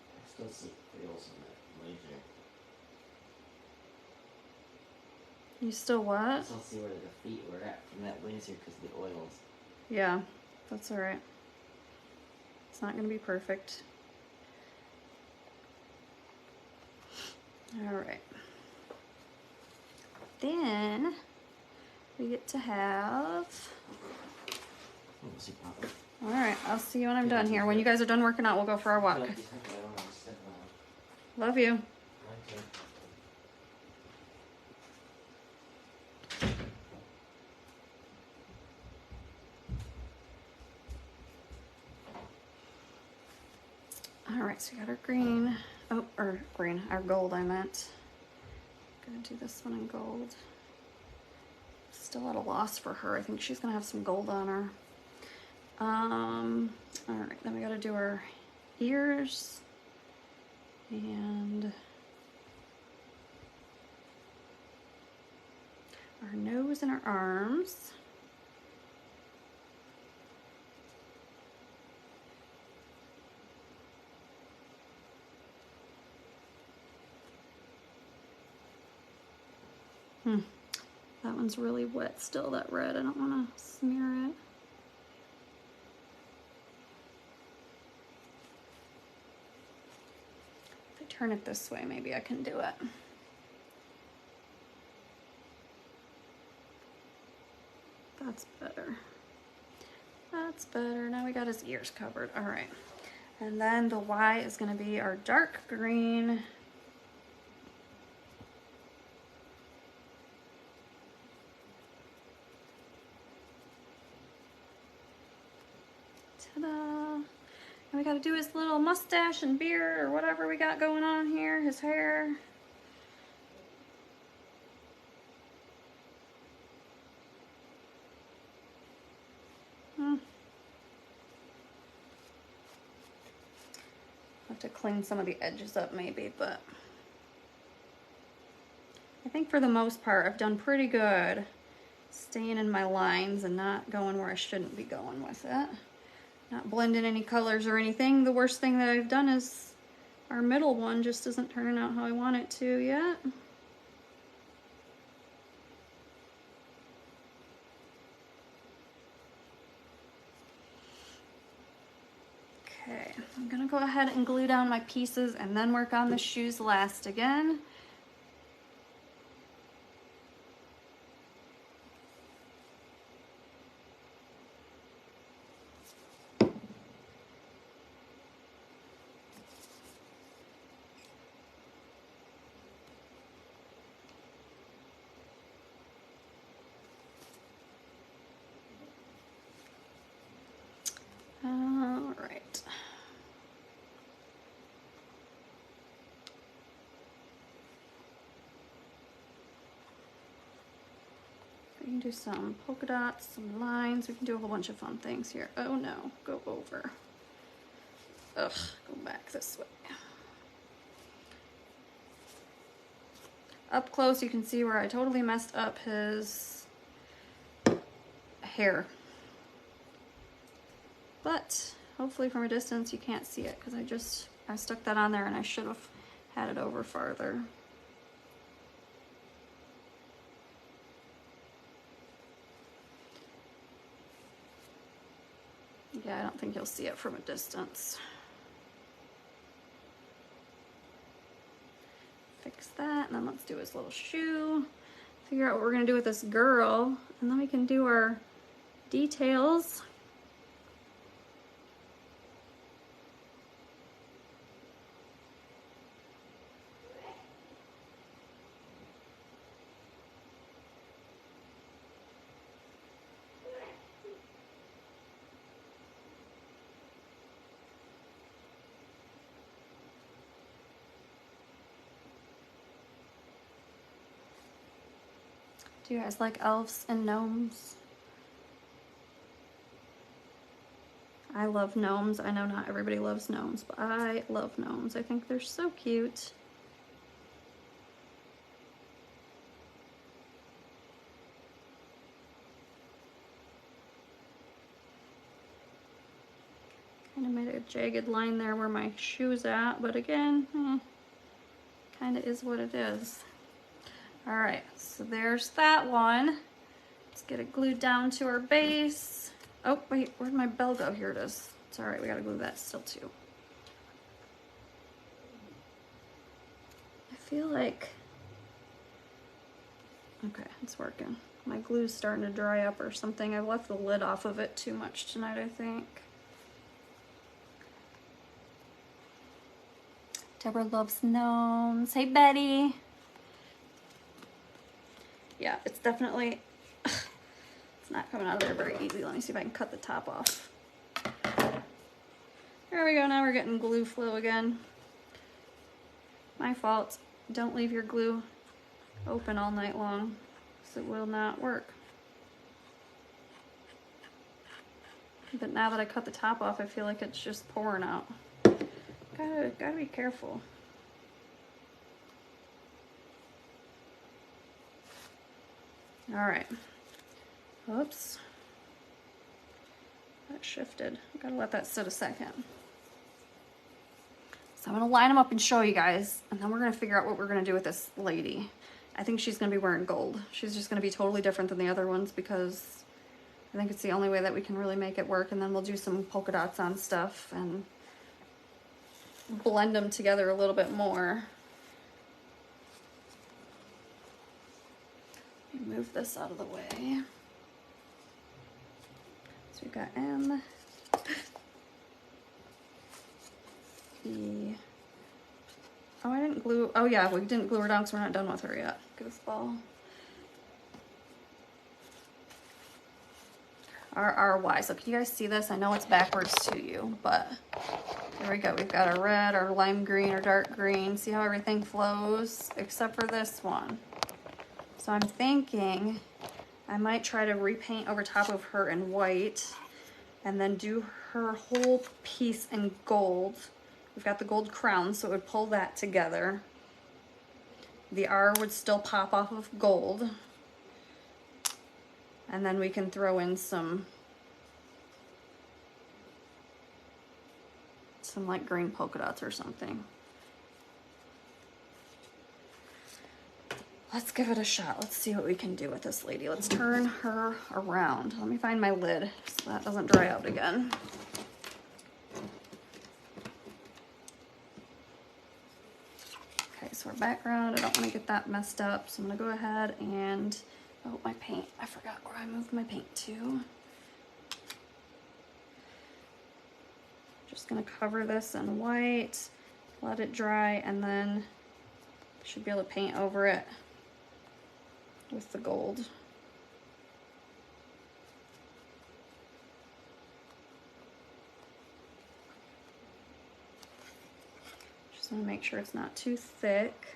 I still see oils on that laser. You still I what? still see where the feet were at from that laser because of the oils. Yeah, that's all right. It's not gonna be perfect. All right. Then we get to have, We'll see, Papa. all right, I'll see you when I'm done here. When you guys are done working out, we'll go for our walk. I don't want to step on. Love you. Okay. All right, so we got our green, oh, or green, our gold I meant. Gonna do this one in gold. Still at a loss for her. I think she's gonna have some gold on her. All right, then we gotta do our ears and our nose and our arms. That one's really wet still, that red. I don't want to smear it. If I turn it this way, maybe I can do it. That's better. That's better. Now we got his ears covered. All right. And then the Y is going to be our dark green. Ta-da. And we got to do his little mustache and beard or whatever we got going on here, his hair. Have to clean some of the edges up maybe, but I think for the most part I've done pretty good staying in my lines and not going where I shouldn't be going with it. Not blending any colors or anything. The worst thing that I've done is our middle one just isn't turning out how I want it to yet. Okay, I'm gonna go ahead and glue down my pieces and then work on the shoes last again. All right. We can do some polka dots, some lines. We can do a whole bunch of fun things here. Oh no, go over. Ugh, go back this way. Up close, you can see where I totally messed up his hair. But hopefully from a distance you can't see it because I stuck that on there and I should have had it over farther. Yeah, I don't think you'll see it from a distance. Fix that, and then let's do his little shoe. Figure out what we're gonna do with this girl, and then we can do our details. Do you guys like elves and gnomes? I love gnomes. I know not everybody loves gnomes, but I love gnomes. I think they're so cute. Kind of made a jagged line there where my shoe's at, but again, kind of is what it is. All right, so there's that one. Let's get it glued down to our base. Oh, wait, where'd my bell go? Here it is. It's all right, we gotta glue that still too. I feel like, okay, it's working. My glue's starting to dry up or something. I've left the lid off of it too much tonight, I think. Deborah loves gnomes. Hey, Betty. Yeah, it's definitely, it's not coming out of there very easy. Let me see if I can cut the top off. There we go, now we're getting glue flow again. My fault. Don't leave your glue open all night long, because it will not work. But now that I cut the top off, I feel like it's just pouring out. Gotta be careful. All right. Oops. That shifted. Gotta let that sit a second. So I'm gonna line them up and show you guys, and then we're gonna figure out what we're gonna do with this lady. I think she's gonna be wearing gold. She's just gonna be totally different than the other ones because I think it's the only way that we can really make it work. And then we'll do some polka dots on stuff and blend them together a little bit more. Move this out of the way. So we've got M, E. Oh, I didn't glue. Oh yeah, we didn't glue her down because we're not done with her yet. Goofball. R-R-Y. So can you guys see this? I know it's backwards to you, but there we go. We've got our red, our lime green, our dark green. See how everything flows except for this one. So I'm thinking I might try to repaint over top of her in white and then do her whole piece in gold. We've got the gold crown, so it would pull that together. The R would still pop off of gold. And then we can throw in some like green polka dots or something. Let's give it a shot. Let's see what we can do with this lady. Let's turn her around. Let me find my lid so that doesn't dry out again. Okay, so our background, I don't want to get that messed up, so I'm gonna go ahead and, oh, my paint. I forgot where I moved my paint to. Just gonna cover this in white, let it dry, and then should be able to paint over it with the gold. Just want to make sure it's not too thick.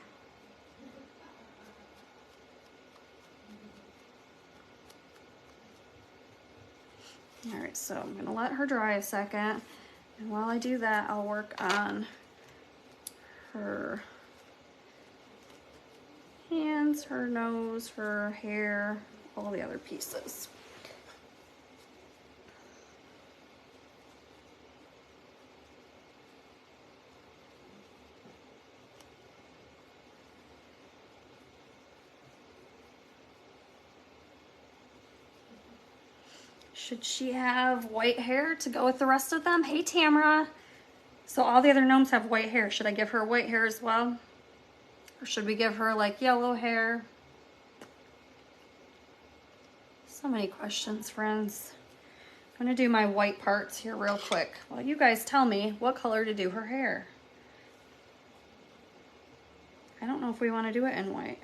All right, so I'm gonna let her dry a second, and while I do that, I'll work on her hands, her nose, her hair, all the other pieces. Should she have white hair to go with the rest of them? Hey, Tamara. So all the other gnomes have white hair. Should I give her white hair as well? Or should we give her like yellow hair? So many questions, friends. I'm gonna do my white parts here real quick. Well, you guys tell me what color to do her hair. I don't know if we want to do it in white.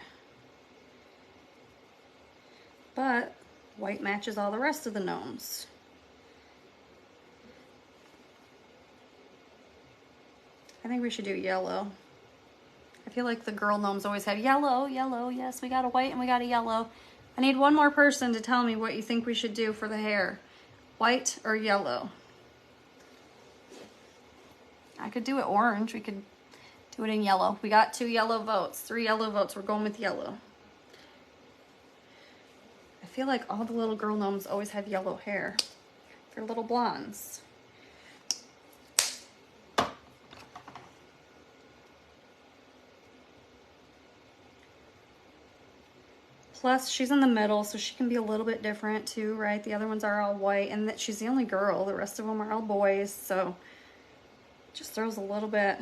But white matches all the rest of the gnomes. I think we should do yellow. I feel like the girl gnomes always have yellow, yellow. Yes, we got a white and we got a yellow. I need one more person to tell me what you think we should do for the hair. White or yellow? I could do it orange. We could do it in yellow. We got 2 yellow votes, 3 yellow votes. We're going with yellow. I feel like all the little girl gnomes always have yellow hair. They're little blondes. Plus, she's in the middle, so she can be a little bit different too, right? The other ones are all white, and that she's the only girl. The rest of them are all boys, so it just throws a little bit.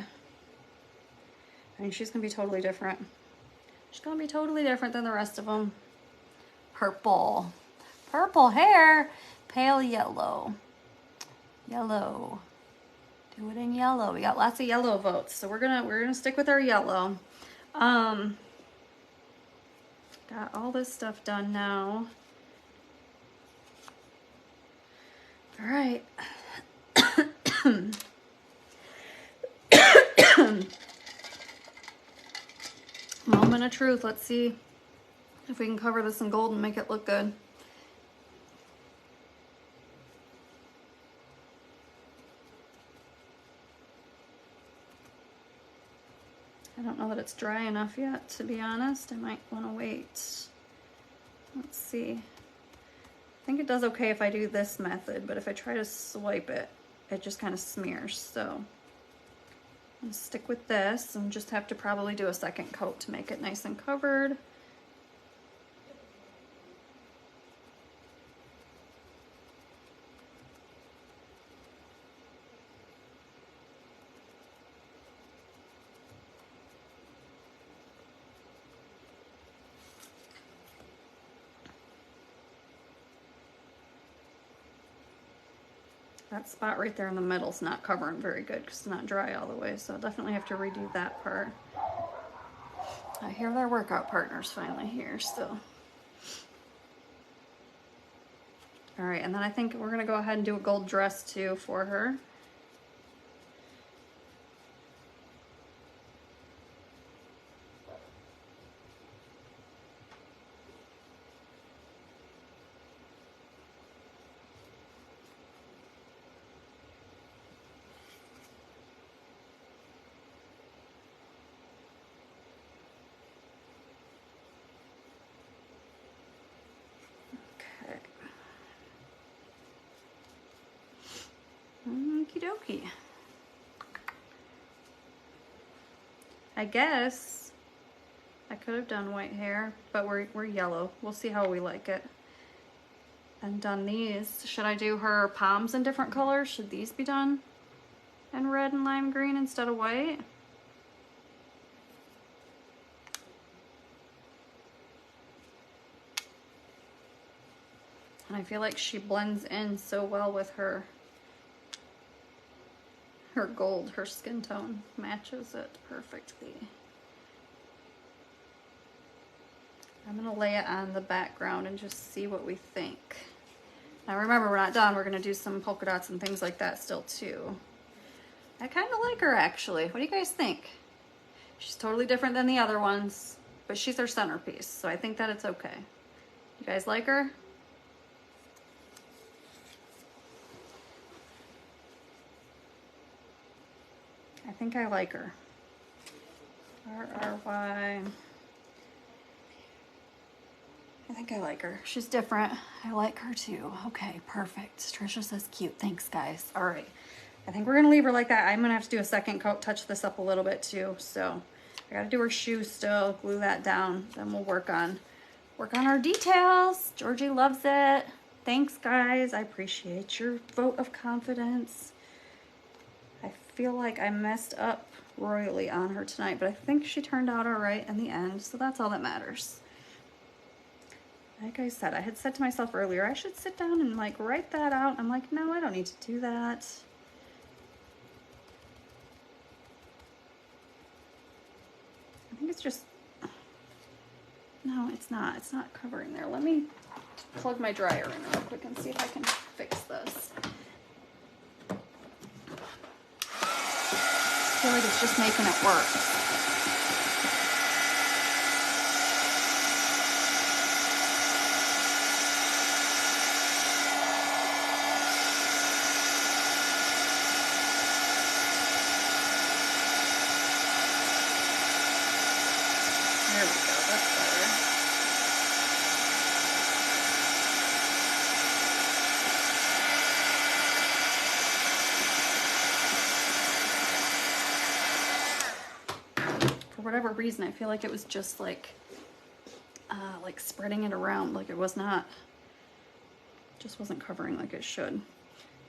I mean, she's gonna be totally different. She's gonna be totally different than the rest of them. Purple. Purple hair. Pale yellow. Yellow. Do it in yellow. We got lots of yellow votes, so we're gonna stick with our yellow. Got all this stuff done now. All right. Moment of truth. Let's see if we can cover this in gold and make it look good. I don't know that it's dry enough yet, to be honest. I might want to wait. Let's see. I think it does okay if I do this method, but if I try to swipe it, it just kind of smears. So I'm gonna stick with this and just have to probably do a second coat to make it nice and covered. That spot right there in the middle is not covering very good because it's not dry all the way, so I'll definitely have to redo that part. I hear their workout partner's finally here still. All right, and then I think we're gonna go ahead and do a gold dress too for her. Okie dokie. I guess I could have done white hair, but we're yellow. We'll see how we like it. And done these. Should I do her palms in different colors? Should these be done in red and lime green instead of white? And I feel like she blends in so well with her gold, her skin tone matches it perfectly. I'm gonna lay it on the background and just see what we think. Now remember, we're not done. We're gonna do some polka dots and things like that still too. I kind of like her actually. What do you guys think? She's totally different than the other ones, but she's our centerpiece, so I think that it's okay. You guys like her? I think I like her. RRY. I think I like her. She's different. I like her too. Okay, perfect. Trisha says cute. Thanks, guys. All right. I think we're going to leave her like that. I'm going to have to do a second coat, touch this up a little bit too. So I got to do her shoes still, glue that down. Then we'll work on our details. Georgie loves it. Thanks, guys. I appreciate your vote of confidence. I feel like I messed up royally on her tonight, but I think she turned out all right in the end, so that's all that matters. Like I said, I had said to myself earlier, I should sit down and like write that out. I'm like, no, I don't need to do that. I think it's just, no, it's not. It's not covering there. Let me plug my dryer in real quick and see if I can fix this. I feel like it's just making it work. There we go, that's better. For whatever reason, I feel like it was just like spreading it around, like it was not, just wasn't covering like it should. I'm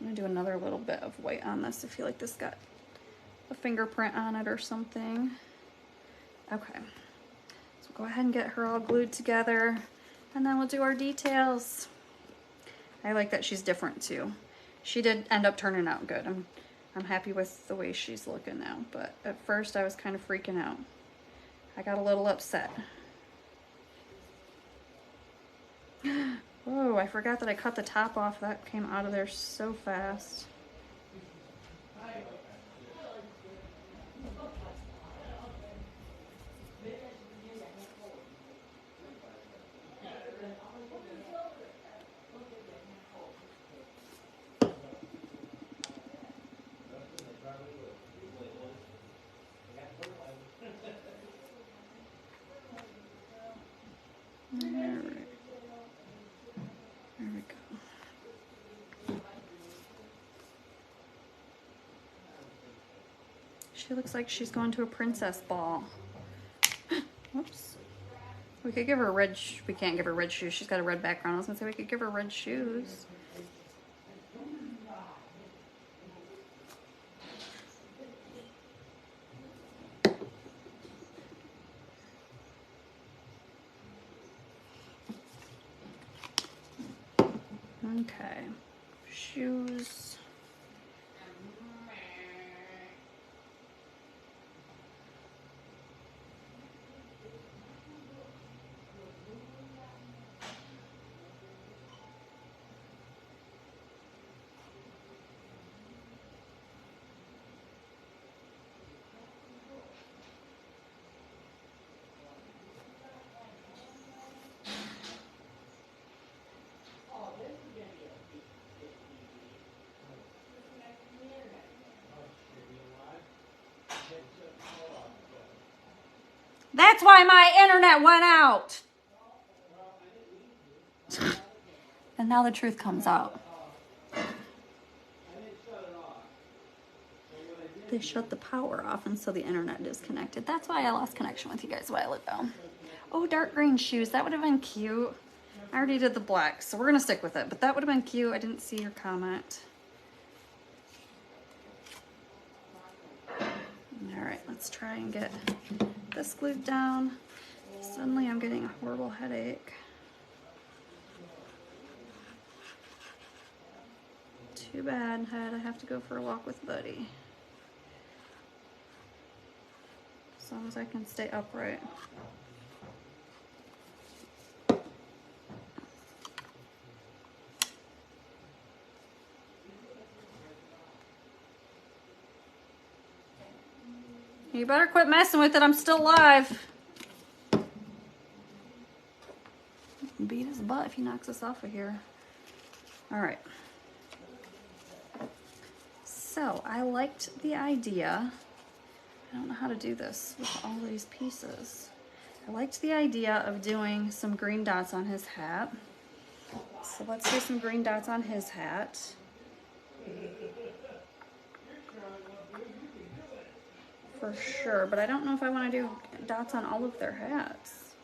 gonna do another little bit of white on this. I feel like this got a fingerprint on it or something. Okay, so go ahead and get her all glued together and then we'll do our details. I like that she's different too. She did end up turning out good. I'm happy with the way she's looking now, but at first I was kind of freaking out. I got a little upset. Whoa, I forgot that I cut the top off. That came out of there so fast. There we go. She looks like she's going to a princess ball. Whoops. We could give her red, we can't give her red shoes. She's got a red background. I was gonna say we could give her red shoes. Okay, shoes. That's why my internet went out. And now the truth comes out. They shut the power off and so the internet disconnected. That's why I lost connection with you guys a while ago. Oh, dark green shoes. That would have been cute. I already did the black, so we're going to stick with it. But that would have been cute. I didn't see your comment. All right, let's try and get this glued down. Suddenly I'm getting a horrible headache. Too bad, I have to go for a walk with Buddy. As long as I can stay upright. You better quit messing with it. I'm still alive. Beat his butt if he knocks us off of here. All right. So I liked the idea. I don't know how to do this with all these pieces. I liked the idea of doing some green dots on his hat. So let's do some green dots on his hat. For sure, but I don't know if I want to do dots on all of their hats.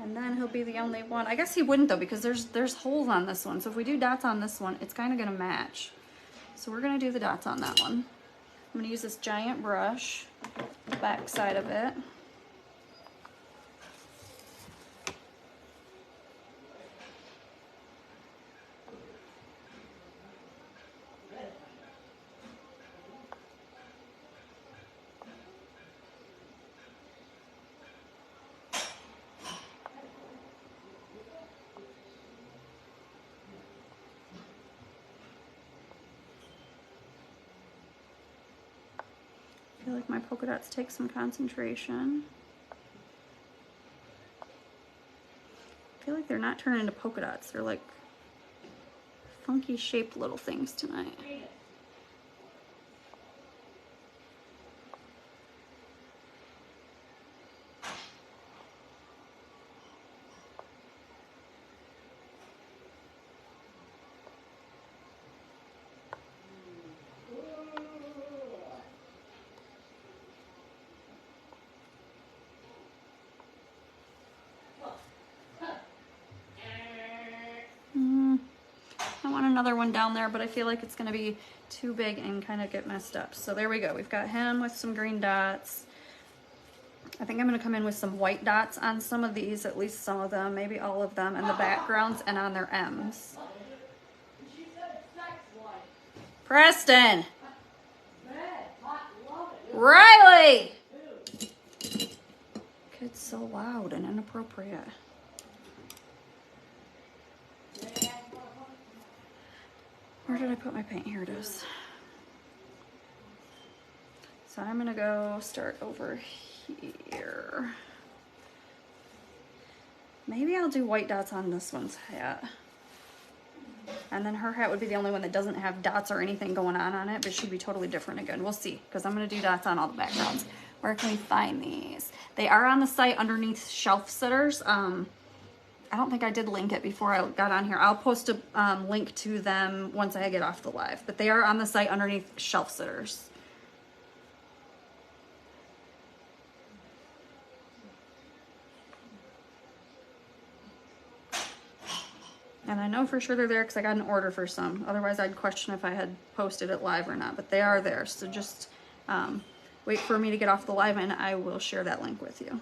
And then he'll be the only one. I guess he wouldn't though, because there's holes on this one. So if we do dots on this one, it's kind of going to match. So we're going to do the dots on that one. I'm going to use this giant brush, the back side of it. I feel like my polka dots take some concentration. I feel like they're not turning into polka dots. They're like funky shaped little things tonight. I want another one down there, but I feel like it's going to be too big and kind of get messed up. So there we go. We've got him with some green dots. I think I'm going to come in with some white dots on some of these, at least some of them, maybe all of them, and the backgrounds and on their M's. Preston! Riley! Kid's so loud and inappropriate. Where did I put my paint? Here it is. So I'm gonna go start over here. Maybe I'll do white dots on this one's hat. And then her hat would be the only one that doesn't have dots or anything going on it, but she'd be totally different again. We'll see, because I'm gonna do dots on all the backgrounds. Where can we find these? They are on the site underneath shelf sitters. I don't think I did link it before I got on here. I'll post a link to them once I get off the live, but they are on the site underneath shelf sitters. And I know for sure they're there because I got an order for some. Otherwise, I'd question if I had posted it live or not, but they are there. So just wait for me to get off the live and I will share that link with you.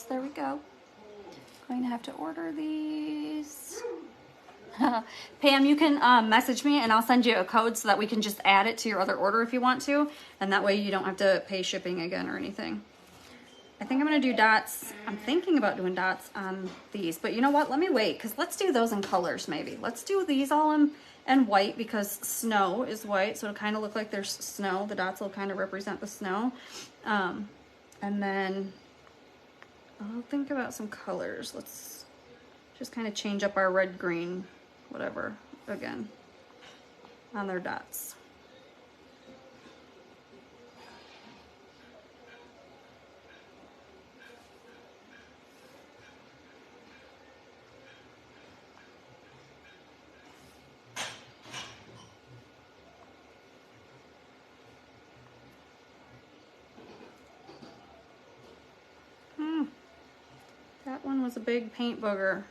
dots. There we go. Going to have to order these. Pam, you can message me and I'll send you a code so that we can just add it to your other order if you want to. And that way you don't have to pay shipping again or anything. I think I'm going to do dots. I'm thinking about doing dots on these. But you know what? Let me wait because let's do those in colors maybe. Let's do these all in white because snow is white. So it'll kind of look like there's snow. The dots will kind of represent the snow. And then I'll think about some colors. Let's just kind of change up our red, green, whatever, again, on their dots. That one was a big paint booger.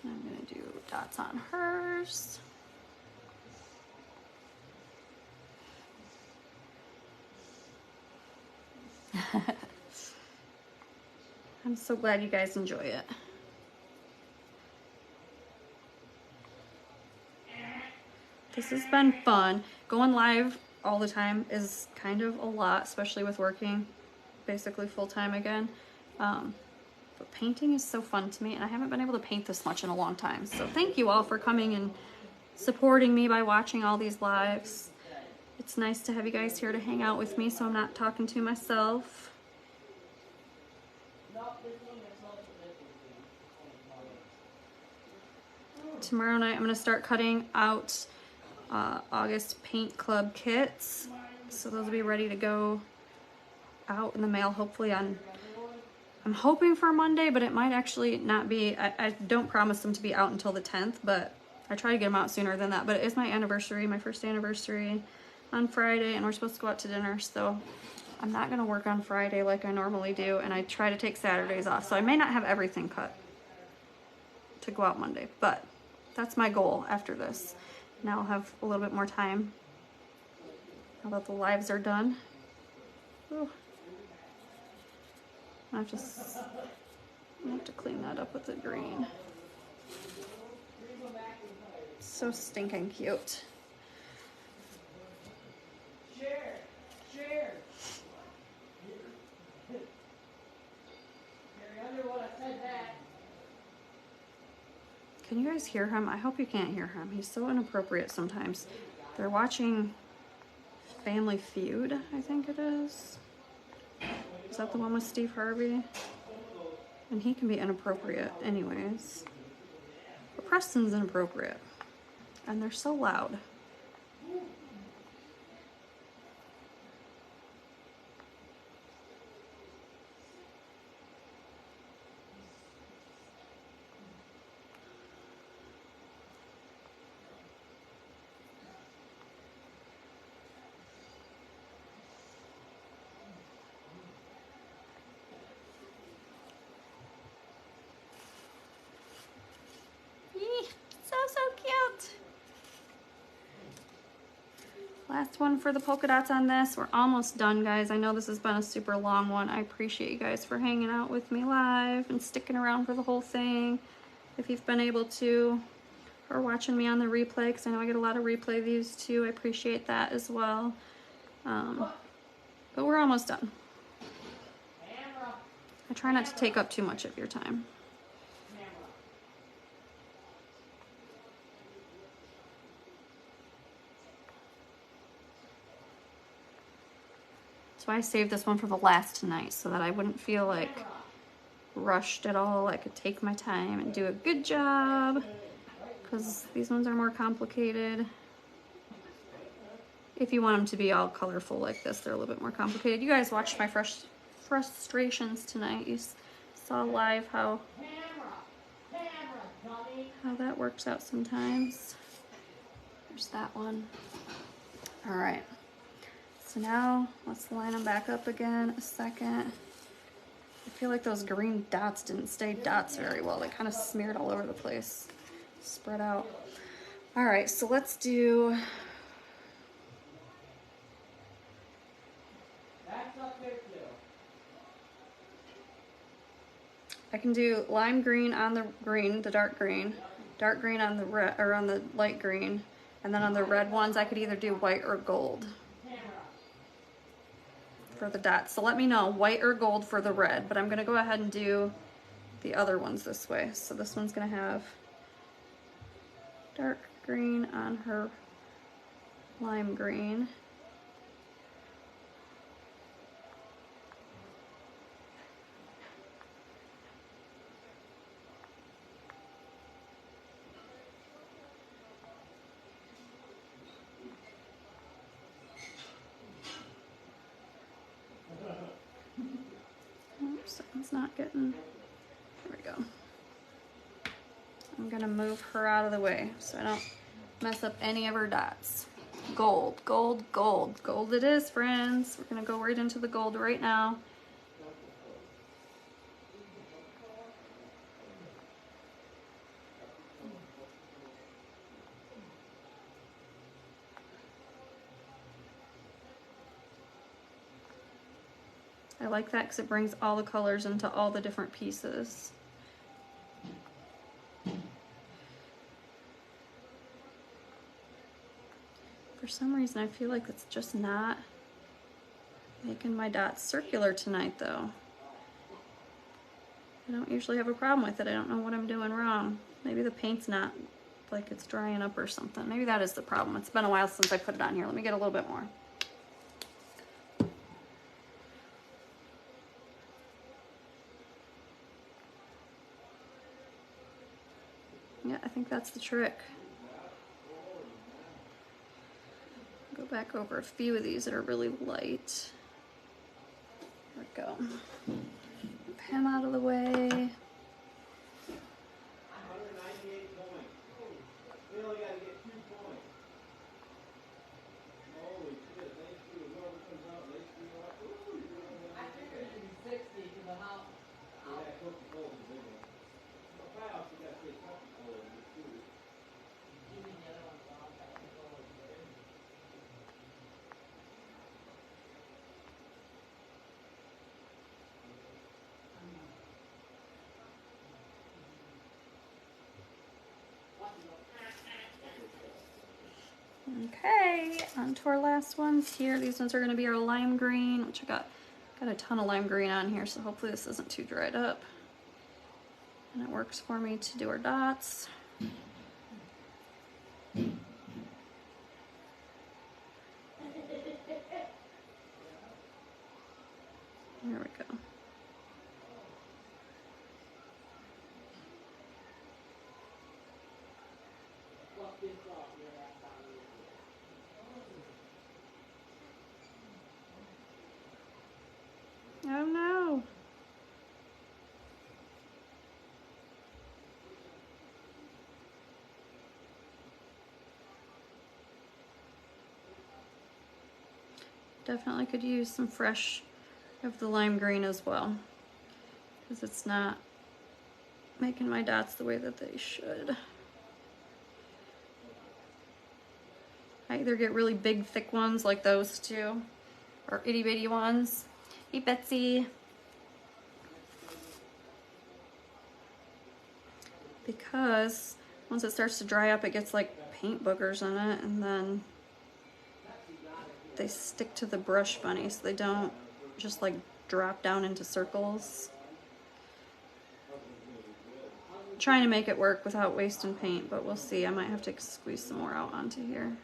I'm gonna do dots on hers. I'm so glad you guys enjoy it. This has been fun. Going live all the time is kind of a lot, especially with working basically full-time again. But painting is so fun to me, and I haven't been able to paint this much in a long time. So thank you all for coming and supporting me by watching all these lives. It's nice to have you guys here to hang out with me so I'm not talking to myself. Tomorrow night I'm going to start cutting out August Paint Club kits. So those will be ready to go out in the mail hopefully on, I'm hoping for Monday, but it might actually not be. I don't promise them to be out until the 10th, but I try to get them out sooner than that. But it is my anniversary, my first anniversary on Friday, and we're supposed to go out to dinner, so I'm not going to work on Friday like I normally do, and I try to take Saturdays off, so I may not have everything cut to go out Monday, but that's my goal after this. Now I'll have a little bit more time now that the lives are done. Ooh. I have to clean that up with the green. So stinking cute. Share. Can you guys hear him? I hope you can't hear him. He's so inappropriate sometimes. They're watching Family Feud, I think it is. Is that the one with Steve Harvey? And he can be inappropriate anyways. But Preston's inappropriate. And they're so loud. So cute. Last one for the polka dots on this. We're almost done, guys. I know this has been a super long one. I appreciate you guys for hanging out with me live and sticking around for the whole thing. If you've been able to, or watching me on the replay, because I know I get a lot of replay views too. I appreciate that as well. But we're almost done. I try not to take up too much of your time. So I saved this one for the last night so that I wouldn't feel like rushed at all. I could take my time and do a good job because these ones are more complicated. If you want them to be all colorful like this, they're a little bit more complicated. You guys watched my frustrations tonight. You saw live how that works out sometimes. There's that one. All right. So now let's line them back up again a second. I feel like those green dots didn't stay dots very well. They kind of smeared all over the place, spread out. All right, so let's do, I can do lime green on the green, the dark green on the red, or on the light green, and then on the red ones I could either do white or gold for the dots. So let me know, white or gold for the red, but I'm gonna go ahead and do the other ones this way. So this one's gonna have dark green on her lime green. Oops, that one's not getting, there we go. I'm gonna move her out of the way so I don't mess up any of her dots. Gold, gold, gold. Gold it is, friends. We're gonna go right into the gold right now. I like that because it brings all the colors into all the different pieces. For some reason, I feel like it's just not making my dots circular tonight, though. I don't usually have a problem with it. I don't know what I'm doing wrong. Maybe the paint's not, like it's drying up or something. Maybe that is the problem. It's been a while since I put it on here. Let me get a little bit more. Yeah, I think that's the trick. Go back over a few of these that are really light. There we go. Move him out of the way. Okay, on to our last ones here. These ones are going to be our lime green, which I got a ton of lime green on here, so hopefully this isn't too dried up. And it works for me to do our dots. There we go. Oh no. Definitely could use some fresh of the lime green as well, because it's not making my dots the way that they should. I either get really big thick ones like those two, or itty bitty ones. Hey Betsy. Because once it starts to dry up, it gets like paint boogers in it, and then they stick to the brush funny, so they don't just like drop down into circles. I'm trying to make it work without wasting paint, but we'll see. I might have to squeeze some more out onto here.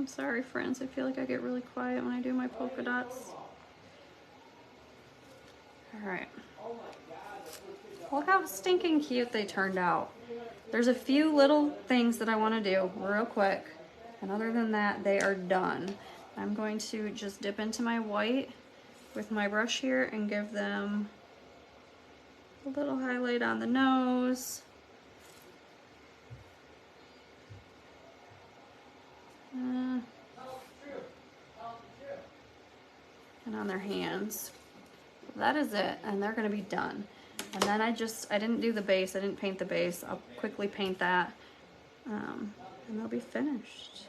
I'm sorry, friends. I feel like I get really quiet when I do my polka dots. All right. Look how stinking cute they turned out. There's a few little things that I want to do real quick. And other than that, they are done. I'm going to just dip into my white with my brush here and give them a little highlight on the nose. And on their hands. That is it, and they're gonna be done. And then I didn't do the base, I didn't paint the base. I'll quickly paint that, and they'll be finished.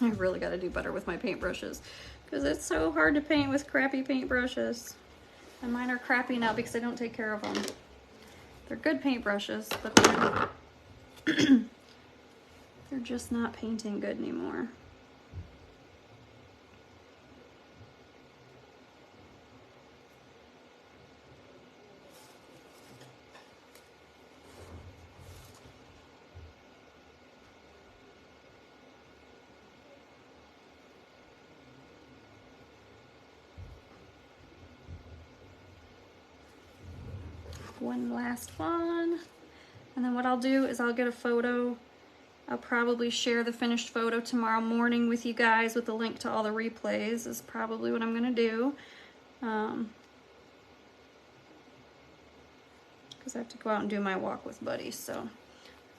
I really gotta do better with my paintbrushes because it's so hard to paint with crappy paintbrushes. And mine are crappy now because I don't take care of them. They're good paintbrushes, but they're just not painting good anymore. One last one, and then what I'll do is I'll get a photo. I'll probably share the finished photo tomorrow morning with you guys with a link to all the replays is probably what I'm gonna do, because I have to go out and do my walk with Buddy, so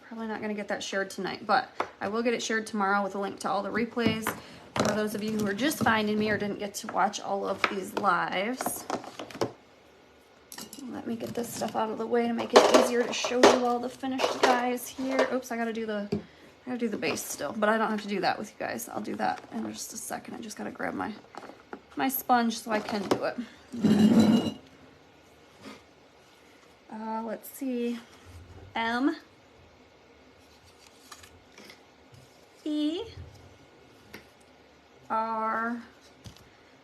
probably not gonna get that shared tonight, but I will get it shared tomorrow with a link to all the replays for those of you who are just finding me or didn't get to watch all of these lives. Let me get this stuff out of the way to make it easier to show you all the finished guys here. Oops, I gotta do the base still, but I don't have to do that with you guys. I'll do that in just a second. I just gotta grab my sponge so I can do it. Let's see. M, E, R,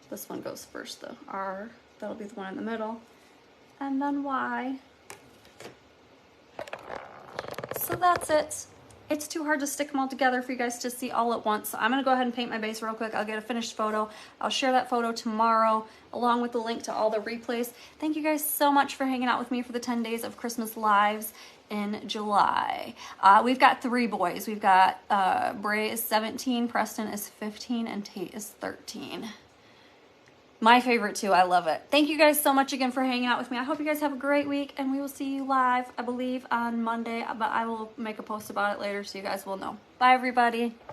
this one goes first though, R, that'll be the one in the middle. And then Y. So that's it. It's too hard to stick them all together for you guys to see all at once. So I'm gonna go ahead and paint my base real quick. I'll get a finished photo. I'll share that photo tomorrow along with the link to all the replays. Thank you guys so much for hanging out with me for the 10 days of Christmas lives in July. We've got 3 boys. We've got Bray is 17, Preston is 15, and Tate is 13. My favorite too. I love it. Thank you guys so much again for hanging out with me. I hope you guys have a great week, and we will see you live, I believe, on Monday, but I will make a post about it later so you guys will know. Bye, everybody.